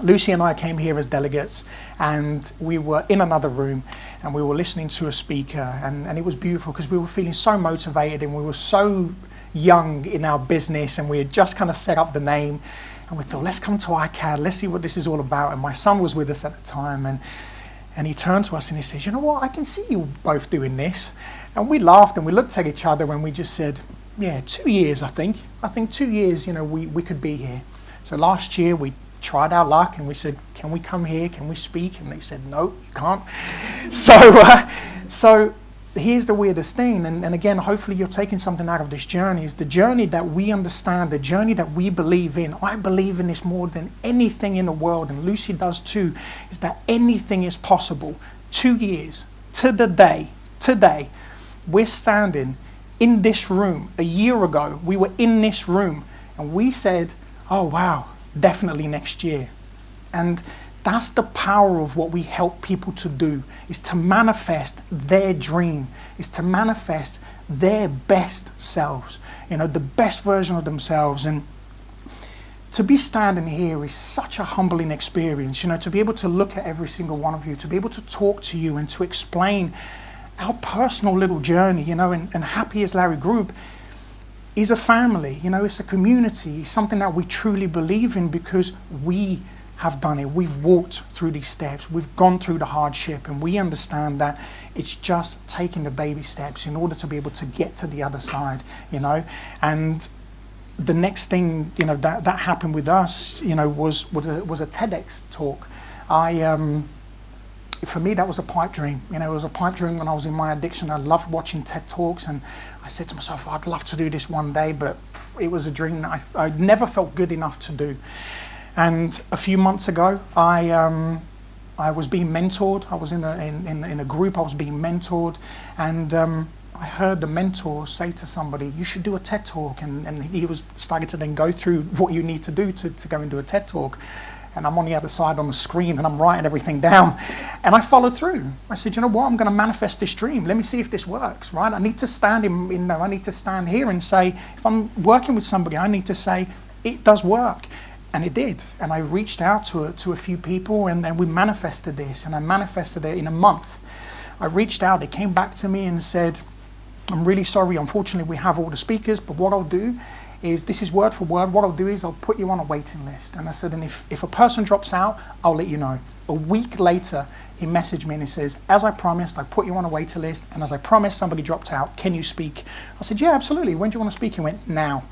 Speaker 2: Lucy and I came here as delegates, and we were in another room and we were listening to a speaker, and it was beautiful because we were feeling so motivated and we were so young in our business, and we had just kind of set up the name, and we thought, let's come to iCAAD, let's see what this is all about. And my son was with us at the time, and he turned to us and he says, you know what, I can see you both doing this. And we laughed and we looked at each other and we just said, yeah, 2 years, I think 2 years, you know, we could be here. So last year we tried our luck and we said, can we come here, can we speak? And they said, no, you can't. So here's the weirdest thing, and again, hopefully you're taking something out of this journey, is the journey that we understand, the journey that we believe in. I believe in this more than anything in the world, and Lucy does too, is that anything is possible. 2 years, to the day, today, we're standing in this room. A year ago, we were in this room, and we said, oh wow, definitely next year. And that's the power of what we help people to do, is to manifest their dream, is to manifest their best selves, you know, the best version of themselves. And to be standing here is such a humbling experience, you know, to be able to look at every single one of you, to be able to talk to you and to explain our personal little journey, you know, and Happy as Larry Group is a family, you know, it's a community, it's something that we truly believe in because we have done it. We've walked through these steps, we've gone through the hardship, and we understand that it's just taking the baby steps in order to be able to get to the other side, you know. And the next thing, you know, that happened with us, you know, was a TEDx talk. For me, that was a pipe dream. You know, it was a pipe dream when I was in my addiction. I loved watching TED Talks, and I said to myself, I'd love to do this one day, but it was a dream that I never felt good enough to do. And a few months ago, I was being mentored. I was in a group. I was being mentored, and I heard the mentor say to somebody, "You should do a TED Talk." And he was starting to then go through what you need to do to go and do a TED Talk. And I'm on the other side on the screen, and I'm writing everything down. And I followed through. I said, you know what? I'm going to manifest this dream. Let me see if this works, right? I need to stand I need to stand here and say, if I'm working with somebody, I need to say it does work. And it did. And I reached out to a few people, and we manifested this. And I manifested it in a month. I reached out. They came back to me and said, I'm really sorry. Unfortunately, we have all the speakers, but what I'll do is, this is word for word, what I'll do is I'll put you on a waiting list. And I said, and if a person drops out, I'll let you know. A week later, he messaged me and he says, as I promised, I put you on a waiting list, and as I promised, somebody dropped out. Can you speak? I said, yeah, absolutely. When do you want to speak? He went, now.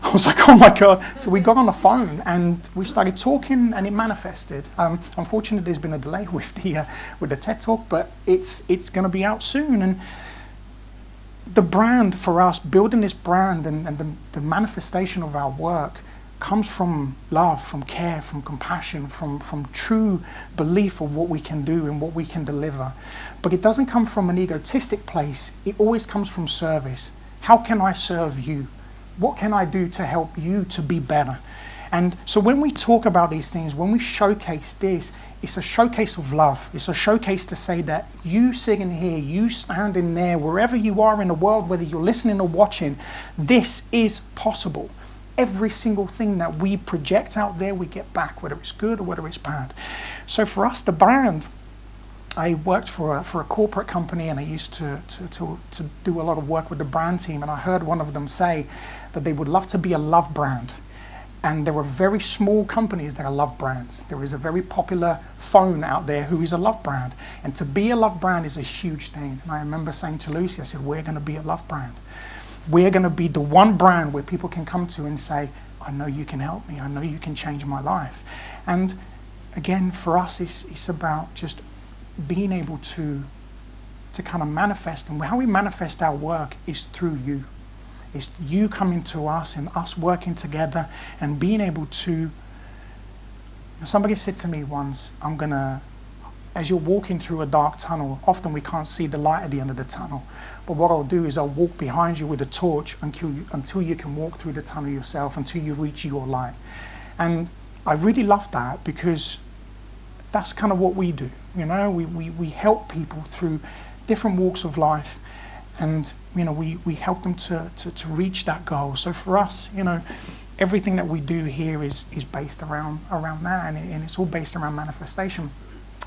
Speaker 2: I was like, oh my God. So we got on the phone and we started talking, and it manifested. Unfortunately, there's been a delay with the TED Talk, but it's going to be out soon. And the brand for us, building this brand and the manifestation of our work comes from love, from care, from compassion, from true belief of what we can do and what we can deliver. But it doesn't come from an egotistic place. It always comes from service. How can I serve you? What can I do to help you to be better? And so when we talk about these things, when we showcase this, it's a showcase of love. It's a showcase to say that you sitting here, you standing there, wherever you are in the world, whether you're listening or watching, this is possible. Every single thing that we project out there, we get back, whether it's good or whether it's bad. So for us, the brand, I worked for a corporate company, and I used to do a lot of work with the brand team, and I heard one of them say that they would love to be a love brand. And there were very small companies that are love brands. There is a very popular phone out there who is a love brand. And to be a love brand is a huge thing. And I remember saying to Lucy, I said, we're going to be a love brand. We're going to be the one brand where people can come to and say, I know you can help me. I know you can change my life. And again, for us, it's about just being able to kind of manifest. And how we manifest our work is through you. It's you coming to us and us working together and being able to. Somebody said to me once, as you're walking through a dark tunnel, often we can't see the light at the end of the tunnel. But what I'll do is I'll walk behind you with a torch until you can walk through the tunnel yourself, until you reach your light. And I really love that, because that's kind of what we do. You know, we help people through different walks of life. And, you know, we help them to reach that goal. So for us, you know, everything that we do here is based around that, and it's all based around manifestation.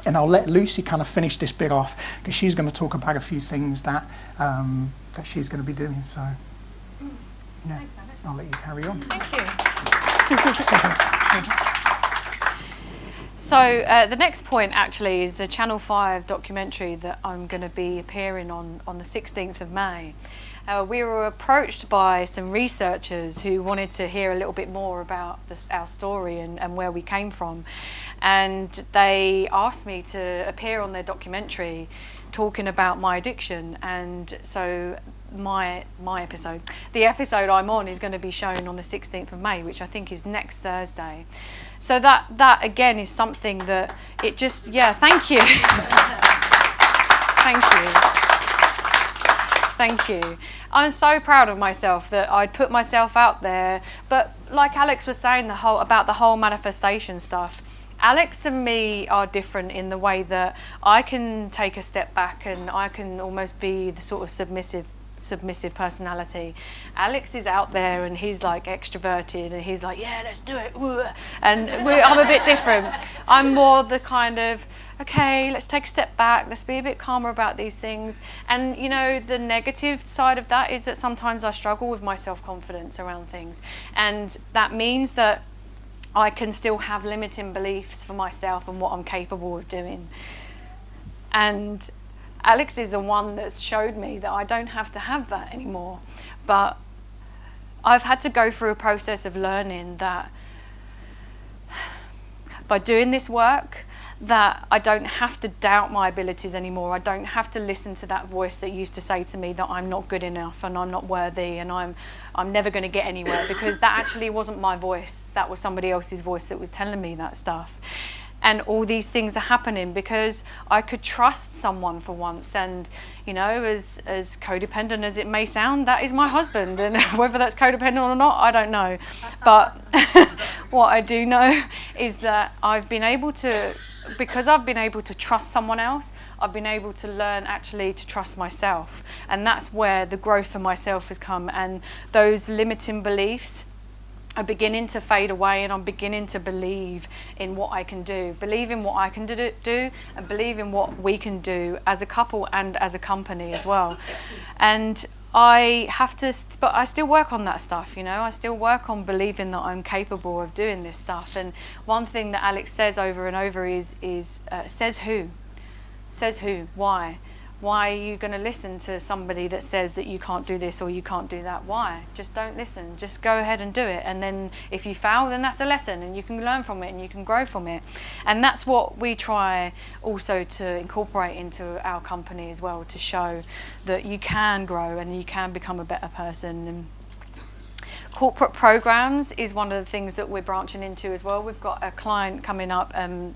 Speaker 2: And I'll let Lucy kind of finish this bit off, because she's going to talk about a few things that she's going to be doing. So, yeah, thanks, Alex. I'll let you carry on.
Speaker 3: Thank you. So the next point actually is the Channel 5 documentary that I'm going to be appearing on the 16th of May. We were approached by some researchers who wanted to hear a little bit more about our story and where we came from. And they asked me to appear on their documentary talking about my addiction. And so my episode, the episode I'm on, is going to be shown on the 16th of May, which I think is next Thursday. So that again is something that it just, yeah, thank you. Thank you. I'm so proud of myself that I'd put myself out there. But like Alex was saying about the whole manifestation stuff, Alex and me are different in the way that I can take a step back and I can almost be the sort of submissive personality. Alex is out there and he's like extroverted and he's like, yeah, let's do it. And I'm a bit different. I'm more the kind of, okay, let's take a step back, let's be a bit calmer about these things. And you know, the negative side of that is that sometimes I struggle with my self-confidence around things. And that means that I can still have limiting beliefs for myself and what I'm capable of doing. And Alex is the one that's showed me that I don't have to have that anymore. But I've had to go through a process of learning that by doing this work, that I don't have to doubt my abilities anymore. I don't have to listen to that voice that used to say to me that I'm not good enough and I'm not worthy and I'm never going to get anywhere, because that actually wasn't my voice. That was somebody else's voice that was telling me that stuff. And all these things are happening because I could trust someone for once. And, you know, as codependent as it may sound, that is my husband. And whether that's codependent or not, I don't know. But what I do know is that I've been able to, because I've been able to trust someone else, I've been able to learn actually to trust myself. And that's where the growth for myself has come. And those limiting beliefs are beginning to fade away, and I'm beginning to believe in what I can do, believe in what I can do, and believe in what we can do as a couple and as a company as well. And but I still work on that stuff, you know. I still work on believing that I'm capable of doing this stuff. And one thing that Alex says over and over is says who? Says who? Why? Why are you going to listen to somebody that says that you can't do this or you can't do that? Why? Just don't listen. Just go ahead and do it. And then if you fail, then that's a lesson and you can learn from it and you can grow from it. And that's what we try also to incorporate into our company as well, to show that you can grow and you can become a better person. And corporate programs is one of the things that we're branching into as well. We've got a client coming up,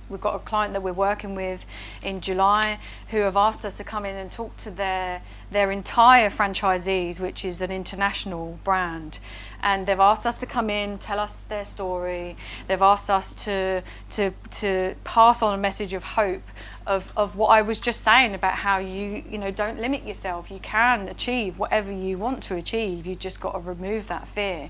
Speaker 3: we've got a client that we're working with in July who have asked us to come in and talk to their entire franchisees, which is an international brand. And they've asked us to come in, tell us their story. They've asked us to pass on a message of hope of what I was just saying about how you know, don't limit yourself. You can achieve whatever you want to achieve. You just got to remove that fear.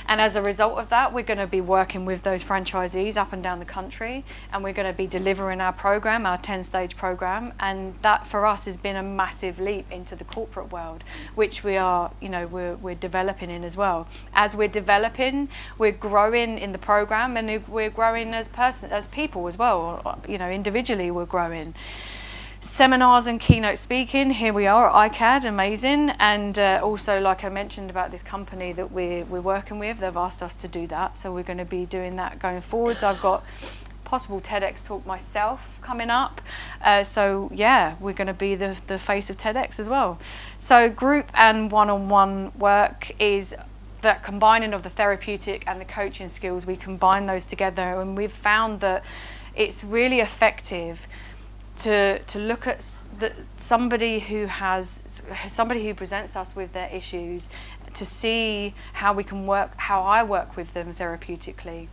Speaker 3: And as a result of that, we're going to be working with those franchisees up and down the country, and we're going to be delivering our program, our 10-stage program. And that for us has been a massive leap into the corporate world, which we are, you know, we're developing in as well. As we're developing, we're growing in the program, and we're growing as people as well. You know, individually we're growing. Seminars and keynote speaking, here we are at iCAAD, amazing. And also, like I mentioned about this company that we're working with, they've asked us to do that, so we're going to be doing that going forwards. I've got possible TEDx talk myself coming up, so yeah, we're going to be the face of TEDx as well. So group and one-on-one work is that combining of the therapeutic and the coaching skills. We combine those together, and we've found that it's really effective to look at somebody who presents us with their issues, to see how I work with them therapeutically,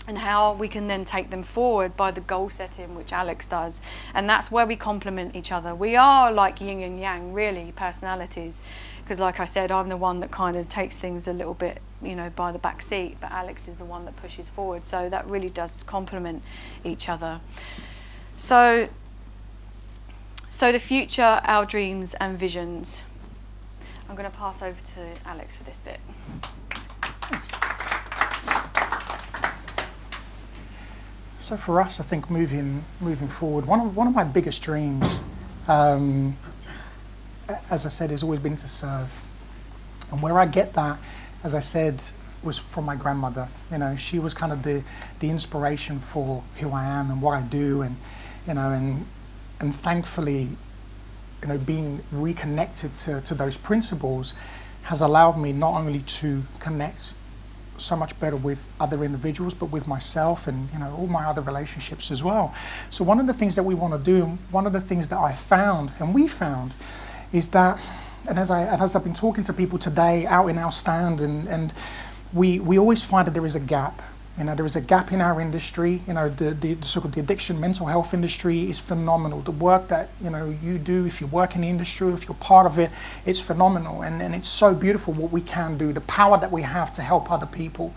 Speaker 3: and how we can then take them forward by the goal setting, which Alex does. And that's where we complement each other. We are like yin and yang, really, personalities, because like I said, I'm the one that kind of takes things a little bit, you know, by the back seat, but Alex is the one that pushes forward. So that really does complement each other. So the future, our dreams and visions. I'm going to pass over to Alex for this bit.
Speaker 2: Thanks. So for us, I think moving forward, one of my biggest dreams, as I said, has always been to serve. And where I get that, as I said, was from my grandmother. You know, she was kind of the inspiration for who I am and what I do, and you know, and thankfully, you know, being reconnected to those principles has allowed me not only to connect so much better with other individuals, but with myself and, you know, all my other relationships as well. So one of the things that we want to do, one of the things that I found and we found, is that, and as I've been talking to people today out in our stand, and we always find that there is a gap. You know, there is a gap in our industry. You know, the sort of the addiction, mental health industry is phenomenal. The work that, you know, you do, if you work in the industry, if you're part of it, it's phenomenal. And it's so beautiful what we can do, the power that we have to help other people.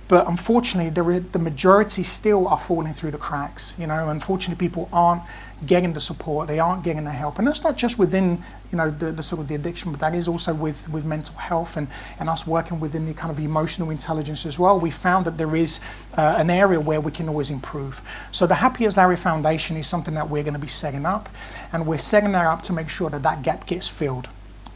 Speaker 2: But unfortunately, the majority still are falling through the cracks. You know, unfortunately, people aren't getting the support, they aren't getting the help. And that's not just within, you know, the sort of the addiction, but that is also with mental health and us working within the kind of emotional intelligence as well. We found that there is an area where we can always improve. So the Happy as Larry Foundation is something that we're going to be setting up, and we're setting that up to make sure that that gap gets filled.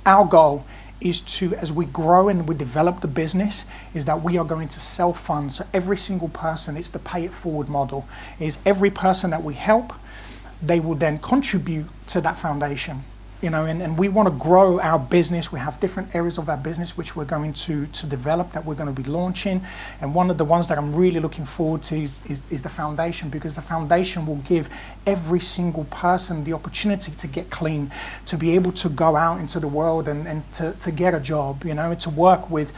Speaker 2: Our goal is to, as we grow and we develop the business, is that we are going to self-fund. So every single person, it's the pay it forward model, is every person that we help, they will then contribute to that foundation. You know, and we want to grow our business. We have different areas of our business which we're going to develop, that we're going to be launching. And one of the ones that I'm really looking forward to is the foundation, because the foundation will give every single person the opportunity to get clean, to be able to go out into the world and to get a job, you know, to work with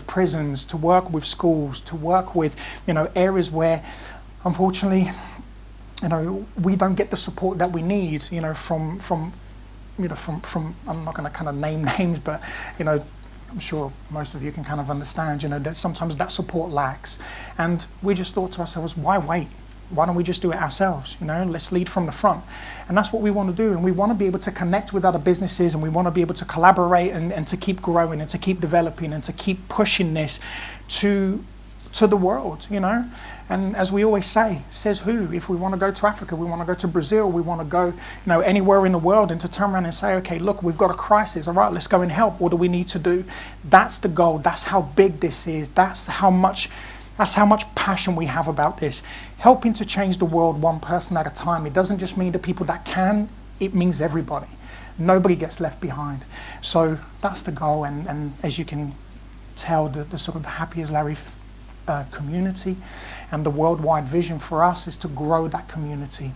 Speaker 2: prisons, to work with schools, to work with, you know, areas where, unfortunately, you know, we don't get the support that we need, you know, from I'm not going to kind of name names, but, you know, I'm sure most of you can kind of understand, you know, that sometimes that support lacks. And we just thought to ourselves, why wait? why don't we just do it ourselves? Let's lead from the front. And that's what we want to do. And we want to be able to connect with other businesses, and we want to be able to collaborate and to keep growing and to keep developing and to keep pushing this to the world, And as we always say, says who? If we want to go to Africa, we want to go to Brazil, we want to go, anywhere in the world, and to turn around and say, okay, look, we've got a crisis. All right, let's go and help. What do we need to do? That's the goal. That's how big this is. That's how much passion we have about this. Helping to change the world one person at a time. It doesn't just mean the people that can, it means everybody. Nobody gets left behind. So that's the goal. And as you can tell, the sort of the Happy as Larry community and the worldwide vision for us is to grow that community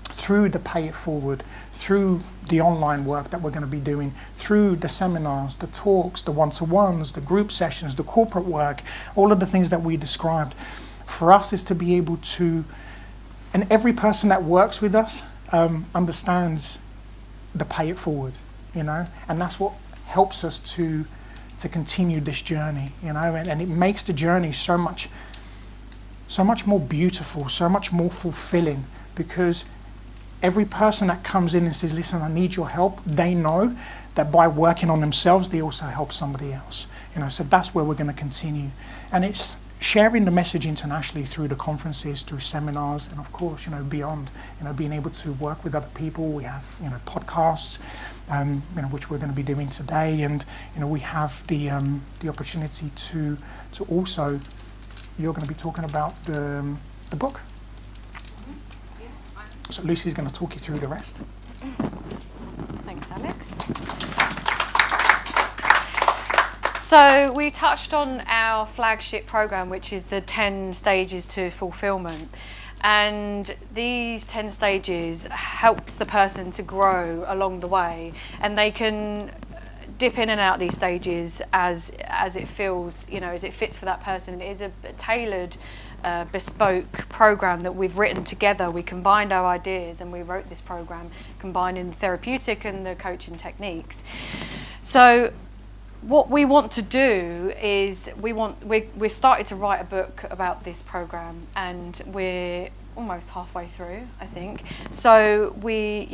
Speaker 2: through the Pay It Forward, through the online work that we're going to be doing, through the seminars, the talks, the one-to-ones, the group sessions, the corporate work, all of the things that we described. For us is to be able to, and every person that works with us understands the Pay It Forward, and that's what helps us to continue this journey, and it makes the journey so much more beautiful, so much more fulfilling, because every person that comes in and says, listen, I need your help, they know that by working on themselves, they also help somebody else. So that's where we're going to continue. And it's sharing the message internationally through the conferences, through seminars, and of course, beyond, being able to work with other people. We have, podcasts, which we're going to be doing today, and we have the opportunity to also, you're going to be talking about the book. So Lucy's going to talk you through the rest.
Speaker 3: Thanks, Alex. So we touched on our flagship program, which is the 10 stages to fulfillment. And these 10 stages helps the person to grow along the way, and they can dip in and out these stages as it feels, as it fits for that person. It is a tailored, bespoke program that we've written together. We combined our ideas and we wrote this program, combining the therapeutic and the coaching techniques. So what we want to do is we're starting to write a book about this program, and we're almost halfway through, I think. So we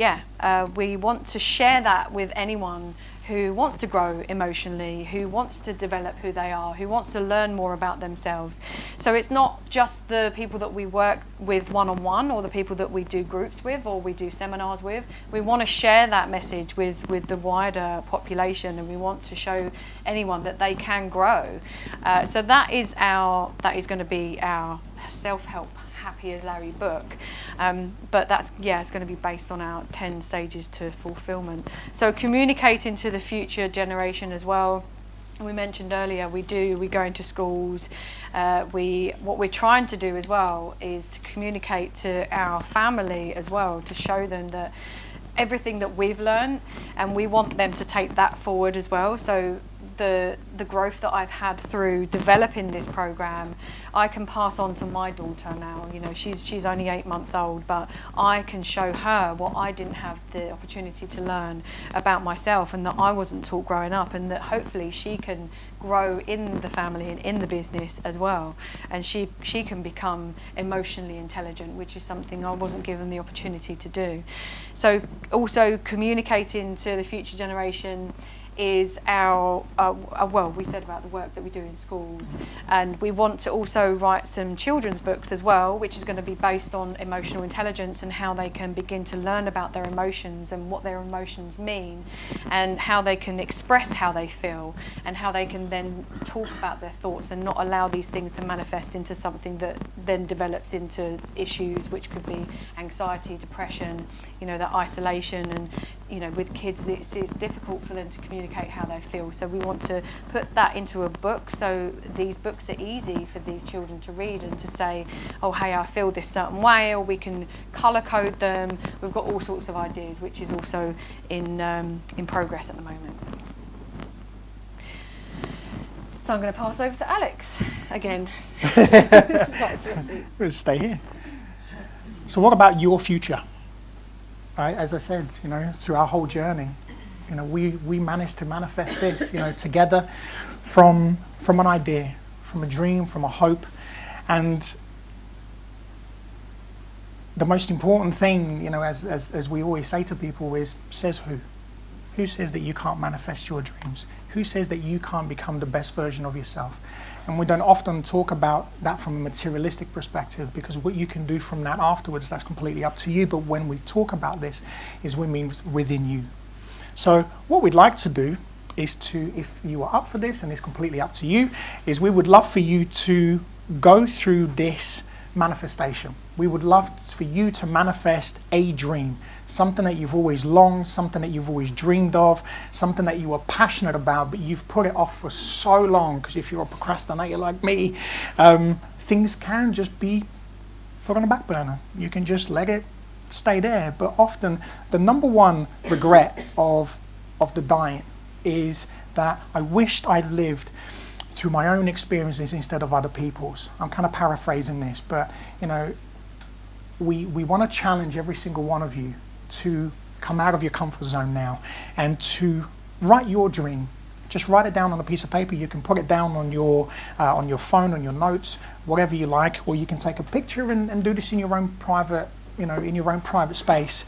Speaker 3: want to share that with anyone who wants to grow emotionally, who wants to develop who they are, who wants to learn more about themselves. So it's not just the people that we work with one-on-one, or the people that we do groups with, or we do seminars with. We want to share that message with the wider population, and we want to show anyone that they can grow. So that is going to be our self-help Happy as Larry book, but that's it's going to be based on our 10 stages to fulfillment. So communicating to the future generation as well. We mentioned earlier we go into schools. What we're trying to do as well is to communicate to our family as well, to show them that everything that we've learned, and we want them to take that forward as well. So the growth that I've had through developing this program, I can pass on to my daughter now. She's only 8 months old, but I can show her what I didn't have the opportunity to learn about myself, and that I wasn't taught growing up, and that hopefully she can grow in the family and in the business as well, and she can become emotionally intelligent, which is something I wasn't given the opportunity to do. So also communicating to the future generation is we said about the work that we do in schools, and we want to also write some children's books as well, which is going to be based on emotional intelligence and how they can begin to learn about their emotions and what their emotions mean, and how they can express how they feel, and how they can then talk about their thoughts and not allow these things to manifest into something that then develops into issues which could be anxiety, depression, that isolation. And with kids, it's difficult for them to communicate how they feel. So we want to put that into a book, so these books are easy for these children to read and to say, oh, hey, I feel this certain way, or we can colour code them. We've got all sorts of ideas, which is also in progress at the moment. So I'm going to pass over to Alex again. This is like Swifties.
Speaker 2: We'll stay here. So what about your future? As I said, through our whole journey, we managed to manifest this, together from an idea, from a dream, from a hope. And the most important thing, you know, as we always say to people is, says who? Who says that you can't manifest your dreams? Who says that you can't become the best version of yourself? And we don't often talk about that from a materialistic perspective, because what you can do from that afterwards, that's completely up to you. But when we talk about this, is we mean within you. So what we'd like to do is to, if you are up for this, and it's completely up to you, is we would love for you to go through this manifestation. We would love for you to manifest a dream, something that you've always longed, something that you've always dreamed of, something that you are passionate about, but you've put it off for so long, because if you're a procrastinator like me, things can just be put on the back burner. You can just let it stay there. But often the number one regret of the dying is that I wished I'd lived through my own experiences instead of other people's. I'm kind of paraphrasing this, but you know, we want to challenge every single one of you to come out of your comfort zone now and to write your dream. Just write it down on a piece of paper. You can put it down on your phone, on your notes, whatever you like, or you can take a picture and do this in your own private, you know, in your own private space.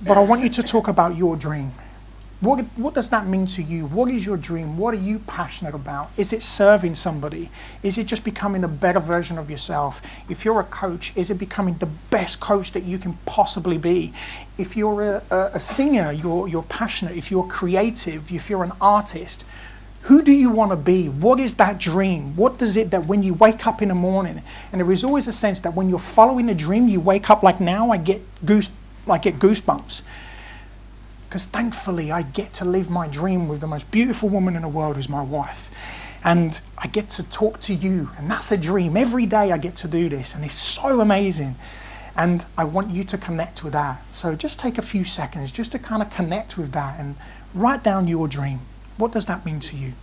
Speaker 2: But I want you to talk about your dream. What does that mean to you? What is your dream? What are you passionate about? Is it serving somebody? Is it just becoming a better version of yourself? If you're a coach, is it becoming the best coach that you can possibly be? If you're a singer, you're passionate. If you're creative, if you're an artist, who do you want to be? What is that dream? What does it that when you wake up in the morning, and there is always a sense that when you're following a dream, you wake up like now, I get goosebumps. Because thankfully I get to live my dream with the most beautiful woman in the world, who's my wife. And I get to talk to you, and that's a dream. Every day I get to do this, and it's so amazing. And I want you to connect with that. So just take a few seconds just to kind of connect with that and write down your dream. What does that mean to you?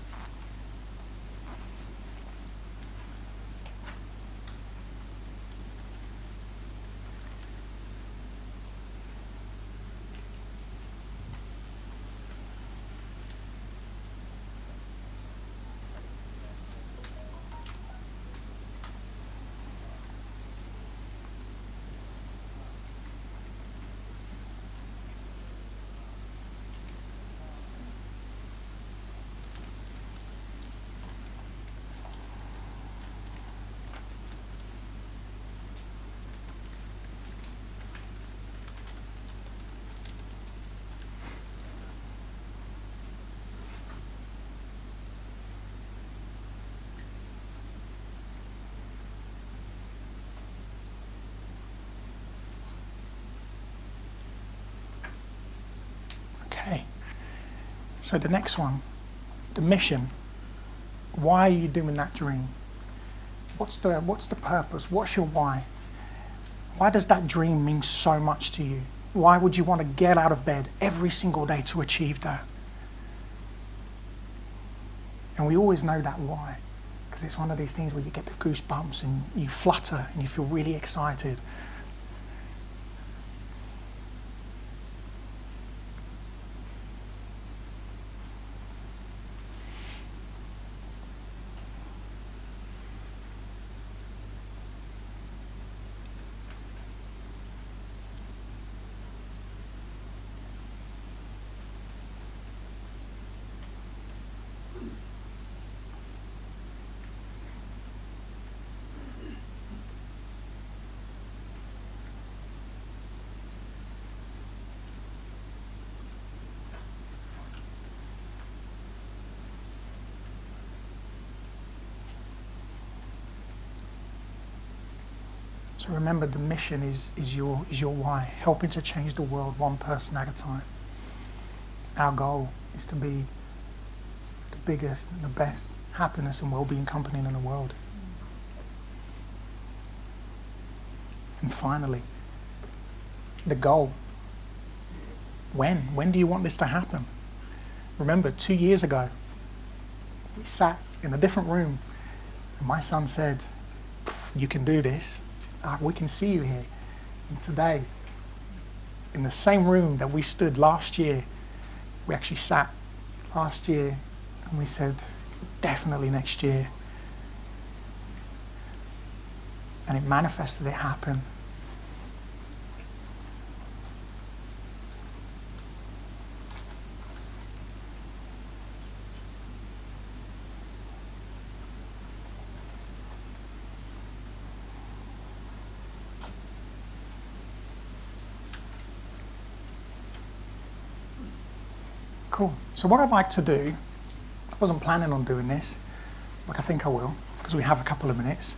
Speaker 2: Okay, so the next one, the mission. Why are you doing that dream? What's the purpose? What's your why? Why does that dream mean so much to you? Why would you want to get out of bed every single day to achieve that? And we always know that why, because it's one of these things where you get the goosebumps and you flutter and you feel really excited. So remember, the mission is your why, helping to change the world one person at a time. Our goal is to be the biggest and the best happiness and well-being company in the world. And finally, the goal. When do you want this to happen? Remember, 2 years ago, we sat in a different room, and my son said, "You can do this. We can see you here." And today, in the same room that we stood last year, we actually sat last year and we said, definitely next year. And it manifested, it happened. Cool. So what I'd like to do, I wasn't planning on doing this, but I think I will, because we have a couple of minutes,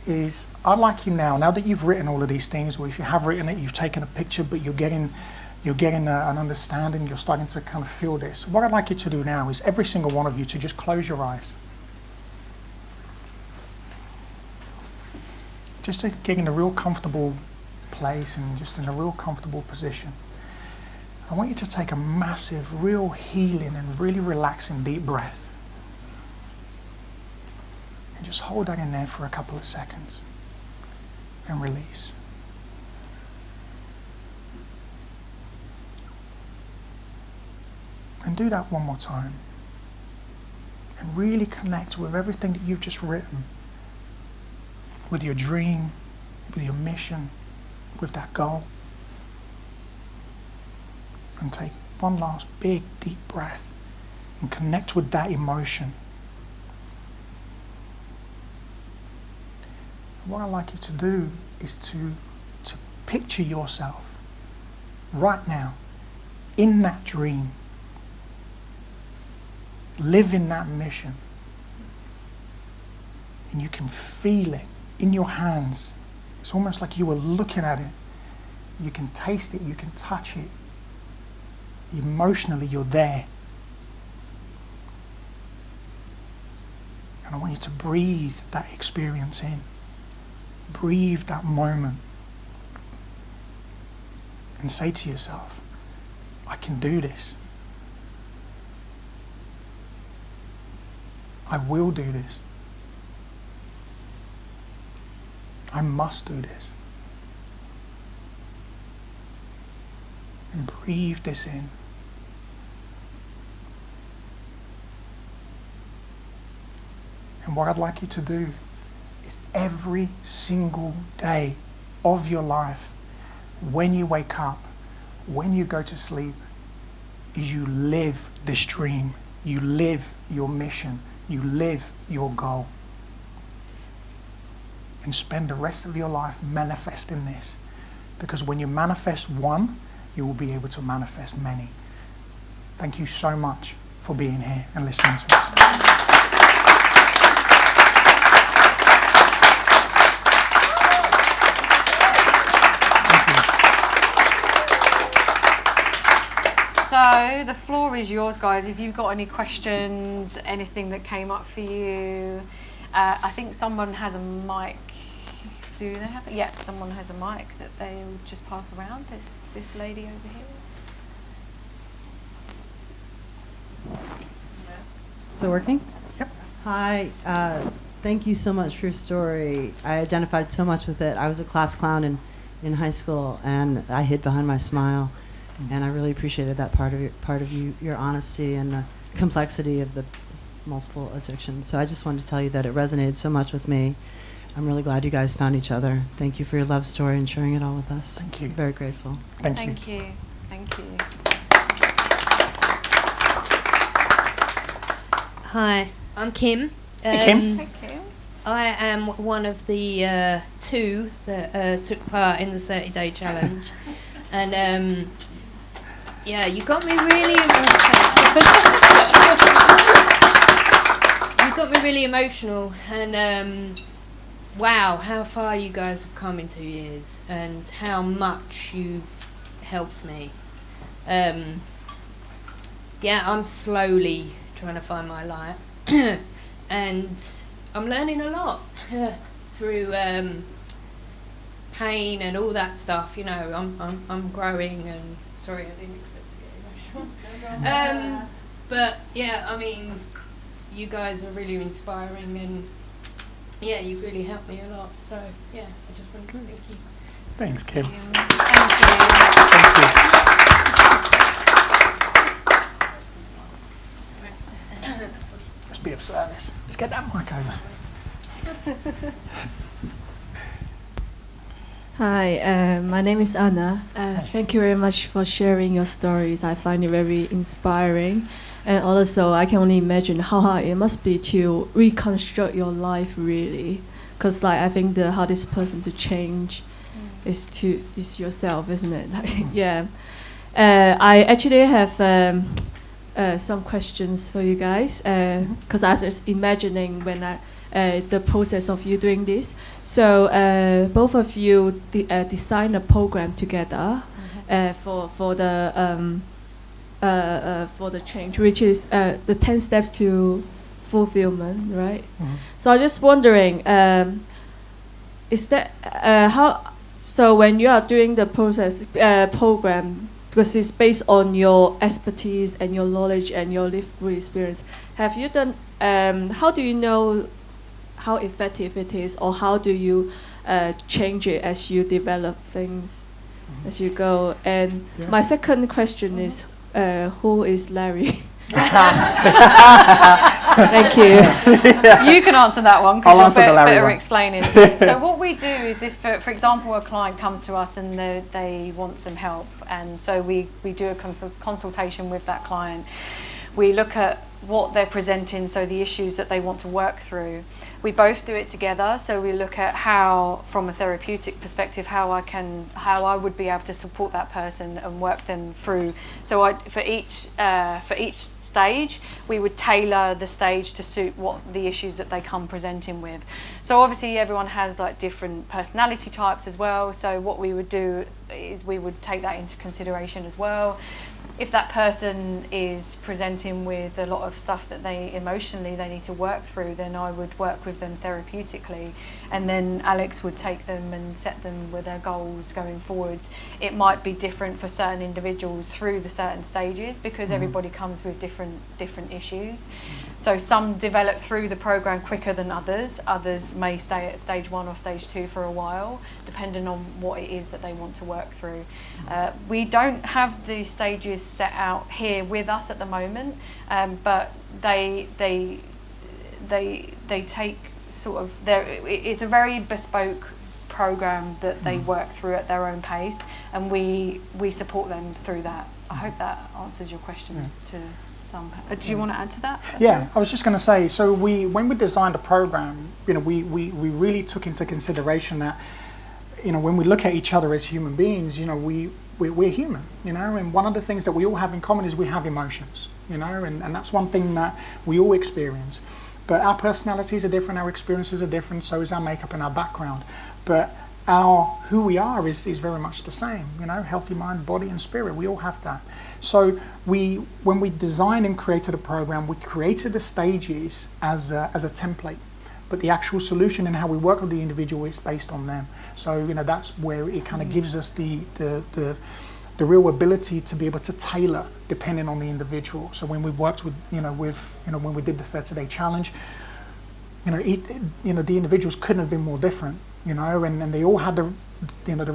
Speaker 2: is I'd like you now that you've written all of these things, or if you have written it, you've taken a picture, but you're getting an understanding, you're starting to kind of feel this. What I'd like you to do now is every single one of you to just close your eyes. Just to get in a real comfortable place and just in a real comfortable position. I want you to take a massive, real healing and really relaxing deep breath. And just hold that in there for a couple of seconds. And release. And do that one more time. And really connect with everything that you've just written. With your dream, with your mission, with that goal. And take one last big, deep breath and connect with that emotion. What I'd like you to do is to picture yourself right now in that dream, living that mission. And you can feel it in your hands. It's almost like you were looking at it. You can taste it, you can touch it. Emotionally, you're there. And I want you to breathe that experience in. Breathe that moment. And say to yourself, I can do this. I will do this. I must do this. And breathe this in. And what I'd like you to do is every single day of your life, when you wake up, when you go to sleep, is you live this dream. You live your mission. You live your goal. And spend the rest of your life manifesting this. Because when you manifest one, you will be able to manifest many. Thank you so much for being here and listening to us.
Speaker 3: So the floor is yours, guys. If you've got any questions, anything that came up for you. I think someone has a mic. Do they have it? Yeah, someone has a mic that they will just pass around. This lady over here.
Speaker 4: Is it working?
Speaker 2: Yep.
Speaker 4: Hi. Thank you so much for your story. I identified so much with it. I was a class clown in high school, and I hid behind my smile. And I really appreciated that part of your honesty and the complexity of the multiple addictions. So I just wanted to tell you that it resonated so much with me. I'm really glad you guys found each other. Thank you for your love story and sharing it all with us.
Speaker 2: Thank you.
Speaker 4: Very grateful.
Speaker 2: Thank you.
Speaker 3: Thank you. Thank you.
Speaker 5: Hi, I'm Kim.
Speaker 2: Hey, Kim.
Speaker 3: Thank you.
Speaker 5: I am one of the two that took part in the 30-day challenge. And yeah, you got me really you got me really emotional. And wow, how far you guys have come in 2 years and how much you've helped me. Yeah, I'm slowly trying to find my light. And I'm learning a lot through pain and all that stuff. You know, I'm growing, and sorry, I didn't expect to get emotional. But yeah, I mean, you guys are really inspiring, and yeah, you've really helped me a lot. So yeah, I just wanted to thank you.
Speaker 2: Thanks, Kim.
Speaker 3: Thank
Speaker 2: Thank you. Let's be of service. Let's get that mic over.
Speaker 6: Hi, my name is Anna. Thank you very much for sharing your stories. I find it very inspiring. And also, I can only imagine how hard it must be to reconstruct your life, really. Because I think the hardest person to change is yourself, isn't it? Yeah. I actually have some questions for you guys, because I was just imagining when the process of you doing this. So both of you design a program together for the change, which is the 10 steps to fulfillment, right? So I'm just wondering, is that how? So when you are doing the process program, because it's based on your expertise and your knowledge and your lived experience, have you done? How do you know how effective it is, or how do you change it as you develop things as you go? And my second question is, who is Larry? Thank you.
Speaker 3: You can answer that one
Speaker 2: I'll
Speaker 3: because
Speaker 2: answer the
Speaker 3: you're
Speaker 2: Larry
Speaker 3: better
Speaker 2: one.
Speaker 3: explaining. So what we do is if, for example, a client comes to us and they want some help, and so we do a consultation with that client. We look at what they're presenting, so the issues that they want to work through. We both do it together, so we look at how, from a therapeutic perspective, how I would be able to support that person and work them through. So for each stage, we would tailor the stage to suit what the issues that they come presenting with. So obviously everyone has like different personality types as well, so what we would do is we would take that into consideration as well. If that person is presenting with a lot of stuff that they need to work through, then I would work with them therapeutically, and then Alex would take them and set them with their goals going forwards. It might be different for certain individuals through the certain stages, because everybody comes with different issues. So some develop through the program quicker than others. Others may stay at stage 1 or stage 2 for a while, depending on what it is that they want to work through. We don't have the stages set out here with us at the moment, but they take sort of it's a very bespoke program that they work through at their own pace, and we support them through that. I hope that answers your question to some. Do you want to add to that?
Speaker 2: Yeah, I was just going to say, so when we designed a program, we really took into consideration that, when we look at each other as human beings, we're human, and one of the things that we all have in common is we have emotions, and that's one thing that we all experience. But our personalities are different, our experiences are different, so is our makeup and our background. But who we are is very much the same, healthy mind, body and spirit, we all have that. So when we designed and created a program, we created the stages as a template. But the actual solution and how we work with the individual is based on them. So that's where it kind of gives us the real ability to be able to tailor depending on the individual. So when we worked with when we did the 30-day challenge, the individuals couldn't have been more different, and they all had their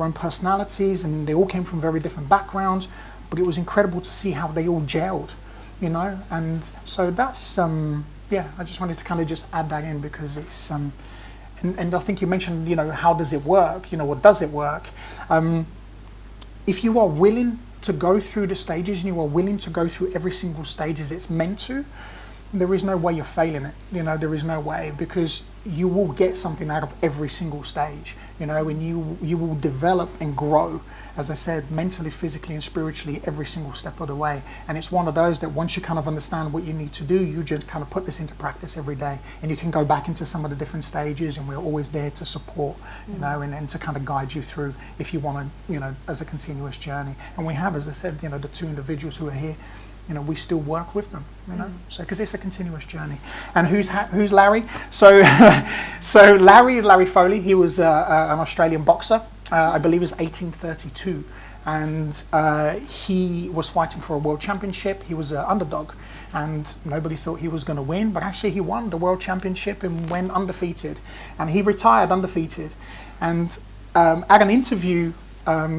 Speaker 2: own personalities, and they all came from very different backgrounds. But it was incredible to see how they all gelled, and so that's I just wanted to kind of just add that in, because it's and I think you mentioned, how does it work? Or does it work? If you are willing to go through the stages and you are willing to go through every single stage as it's meant to, there is no way you're failing it. There is no way, because you will get something out of every single stage, and you will develop and grow, as I said, mentally, physically and spiritually every single step of the way. And it's one of those that once you kind of understand what you need to do, you just kind of put this into practice every day, and you can go back into some of the different stages, and we're always there to support, and to kind of guide you through if you want to, as a continuous journey. And we have, as I said, the 2 individuals who are here, we still work with them, so because it's a continuous journey. And who's Larry? So Larry is Larry Foley. He was an Australian boxer. I believe it was 1832, and he was fighting for a world championship. He was an underdog, and nobody thought he was going to win, but actually he won the world championship and went undefeated, and he retired undefeated. And at an interview,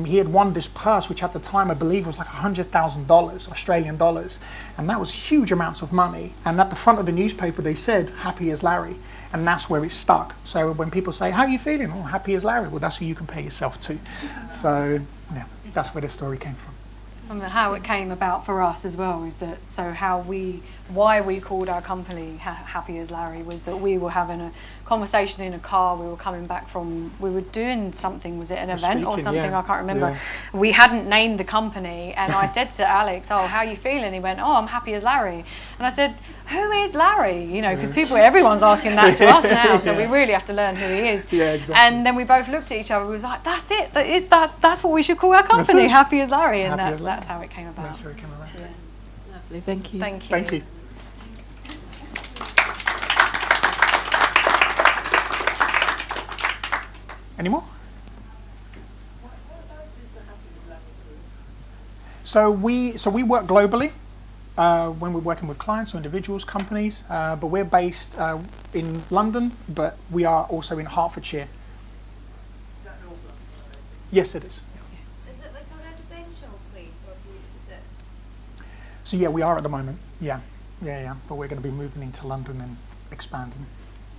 Speaker 2: he had won this purse, which at the time I believe was like $100,000 Australian dollars, and that was huge amounts of money. And at the front of the newspaper they said, "Happy as Larry," and that's where it stuck. So when people say, "How are you feeling?" "Oh, happy as Larry." Well, that's who you compare yourself to. So that's where the story came from.
Speaker 3: And how it came about for us as well is that, so how we why we called our company Happy as Larry was that we were having a conversation in a car. We were coming back from, we were doing something, was it an event or something?
Speaker 2: Yeah.
Speaker 3: I can't remember.
Speaker 2: Yeah.
Speaker 3: We hadn't named the company, and I said to Alex, "Oh, how are you feeling?" He went, "Oh, I'm happy as Larry." And I said, "Who is Larry?" You know, because everyone's asking that to us now, so we really have to learn who he is.
Speaker 2: Yeah, exactly.
Speaker 3: And then we both looked at each other. We was like, "That's it. That's what we should call our company, Happy as Larry." And that's how it came about.
Speaker 2: That's how it came about.
Speaker 3: Yeah.
Speaker 6: Lovely, thank you.
Speaker 3: Thank you.
Speaker 2: Thank you. Any more? So we work globally when we're working with clients or individuals, companies, but we're based in London, but we are also in Hertfordshire. Yes, it is.
Speaker 7: Is it like a residential place, or is it?
Speaker 2: So yeah, we are at the moment. Yeah. But we're going to be moving into London and expanding.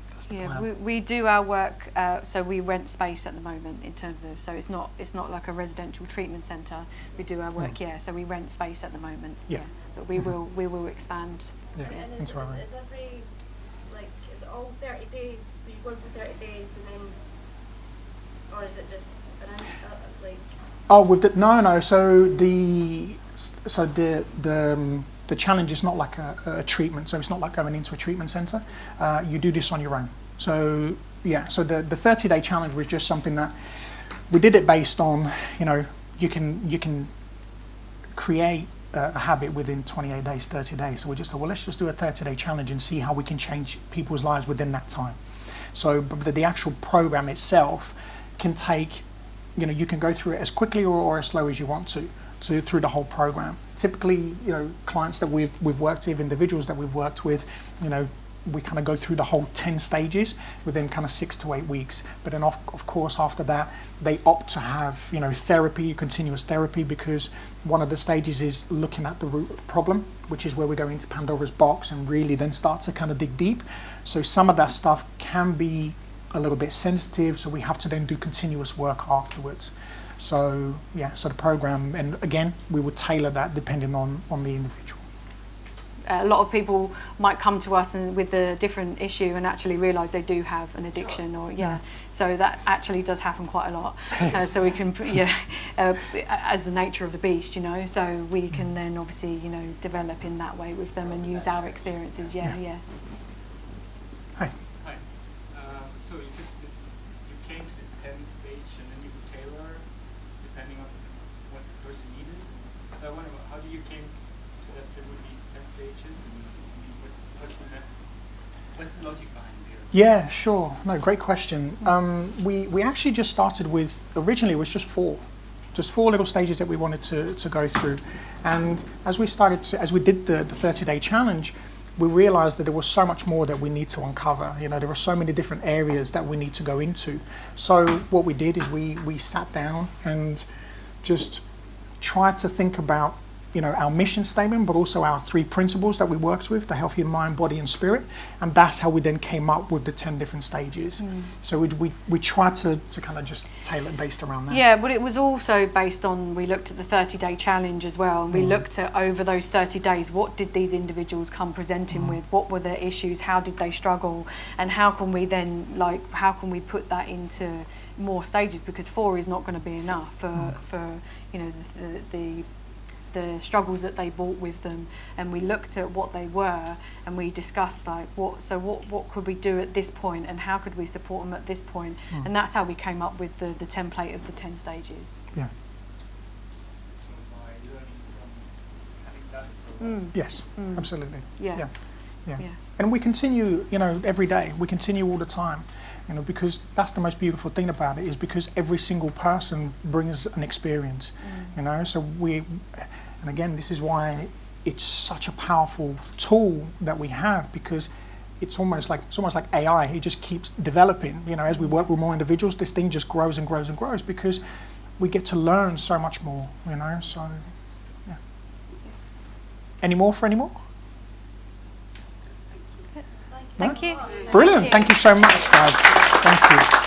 Speaker 2: That's the
Speaker 3: Yeah,
Speaker 2: plan.
Speaker 3: we do our work. So we rent space at the moment in terms of. So it's not like a residential treatment centre. We do our work. Yeah. So we rent space at the moment.
Speaker 2: Yeah.
Speaker 3: But we will expand.
Speaker 2: Yeah,
Speaker 7: And
Speaker 2: into our own.
Speaker 7: is every, like, is it all 30 days? So you go in for 30 days and then, or is it just like?
Speaker 2: Oh, with the no. So the challenge is not like a treatment. So it's not like going into a treatment centre. You do this on your own. So yeah. So the 30-day challenge was just something that we did it based on. You know, you can create a habit within 28 days, 30 days. So we just thought, well, let's just do a 30-day challenge and see how we can change people's lives within that time. So but the actual program itself can take. You know, you can go through it as quickly or as slow as you want to through the whole program. Typically, you know, clients that we've worked with, individuals that we've worked with, you know, we kind of go through the whole 10 stages within kind of 6 to 8 weeks. But then of course after that, they opt to have, you know, therapy, continuous therapy, because one of the stages is looking at the root problem, which is where we go into Pandora's box and really then start to kind of dig deep. So some of that stuff can be a little bit sensitive, so we have to then do continuous work afterwards. So yeah, so the program, and again, we would tailor that depending on the individual.
Speaker 3: A lot of people might come to us and with a different issue and actually realise they do have an addiction, or so that actually does happen quite a lot. So we can, as the nature of the beast, you know, so we can then obviously, you know, develop in that way with them and use our experiences. Yeah.
Speaker 2: Hi.
Speaker 8: Hi. So you said you came to this 10th stage and then you could tailor depending on what the person needed. So I wonder, how do you came to that there would be 10 stages, and what's the logic behind it?
Speaker 2: Yeah, sure. No, great question. We actually just started with, originally it was just four little stages that we wanted to go through. And as we did the 30-day challenge, we realized that there was so much more that we need to uncover. You know, there are so many different areas that we need to go into. So what we did is we sat down and just tried to think about, you know, our mission statement, but also our 3 principles that we worked with, the healthy mind, body and spirit. And that's how we then came up with the 10 different stages. So we tried to kind of just tailor it based around that.
Speaker 3: Yeah, but it was also based on, we looked at the 30-day challenge as well, and we looked at over those 30 days, what did these individuals come presenting with, what were their issues, how did they struggle, and how can we then, how can we put that into more stages, because 4 is not going to be enough for you know, the struggles that they brought with them. And we looked at what they were, and we discussed what could we do at this point, and how could we support them at this point. And that's how we came up with the template of the 10 stages.
Speaker 2: Yeah.
Speaker 8: So by learning from having done the program.
Speaker 2: Yes, absolutely.
Speaker 3: Yeah.
Speaker 2: And we continue, you know, every day. We continue all the time, you know, because that's the most beautiful thing about it, is because every single person brings an experience, you know. So and again, this is why it's such a powerful tool that we have, because it's almost like AI. It just keeps developing. You know, as we work with more individuals, this thing just grows and grows and grows, because we get to learn so much more. You know, so yeah. Any more?
Speaker 3: Thank you.
Speaker 2: Brilliant. Thank you so much, guys. Thank you.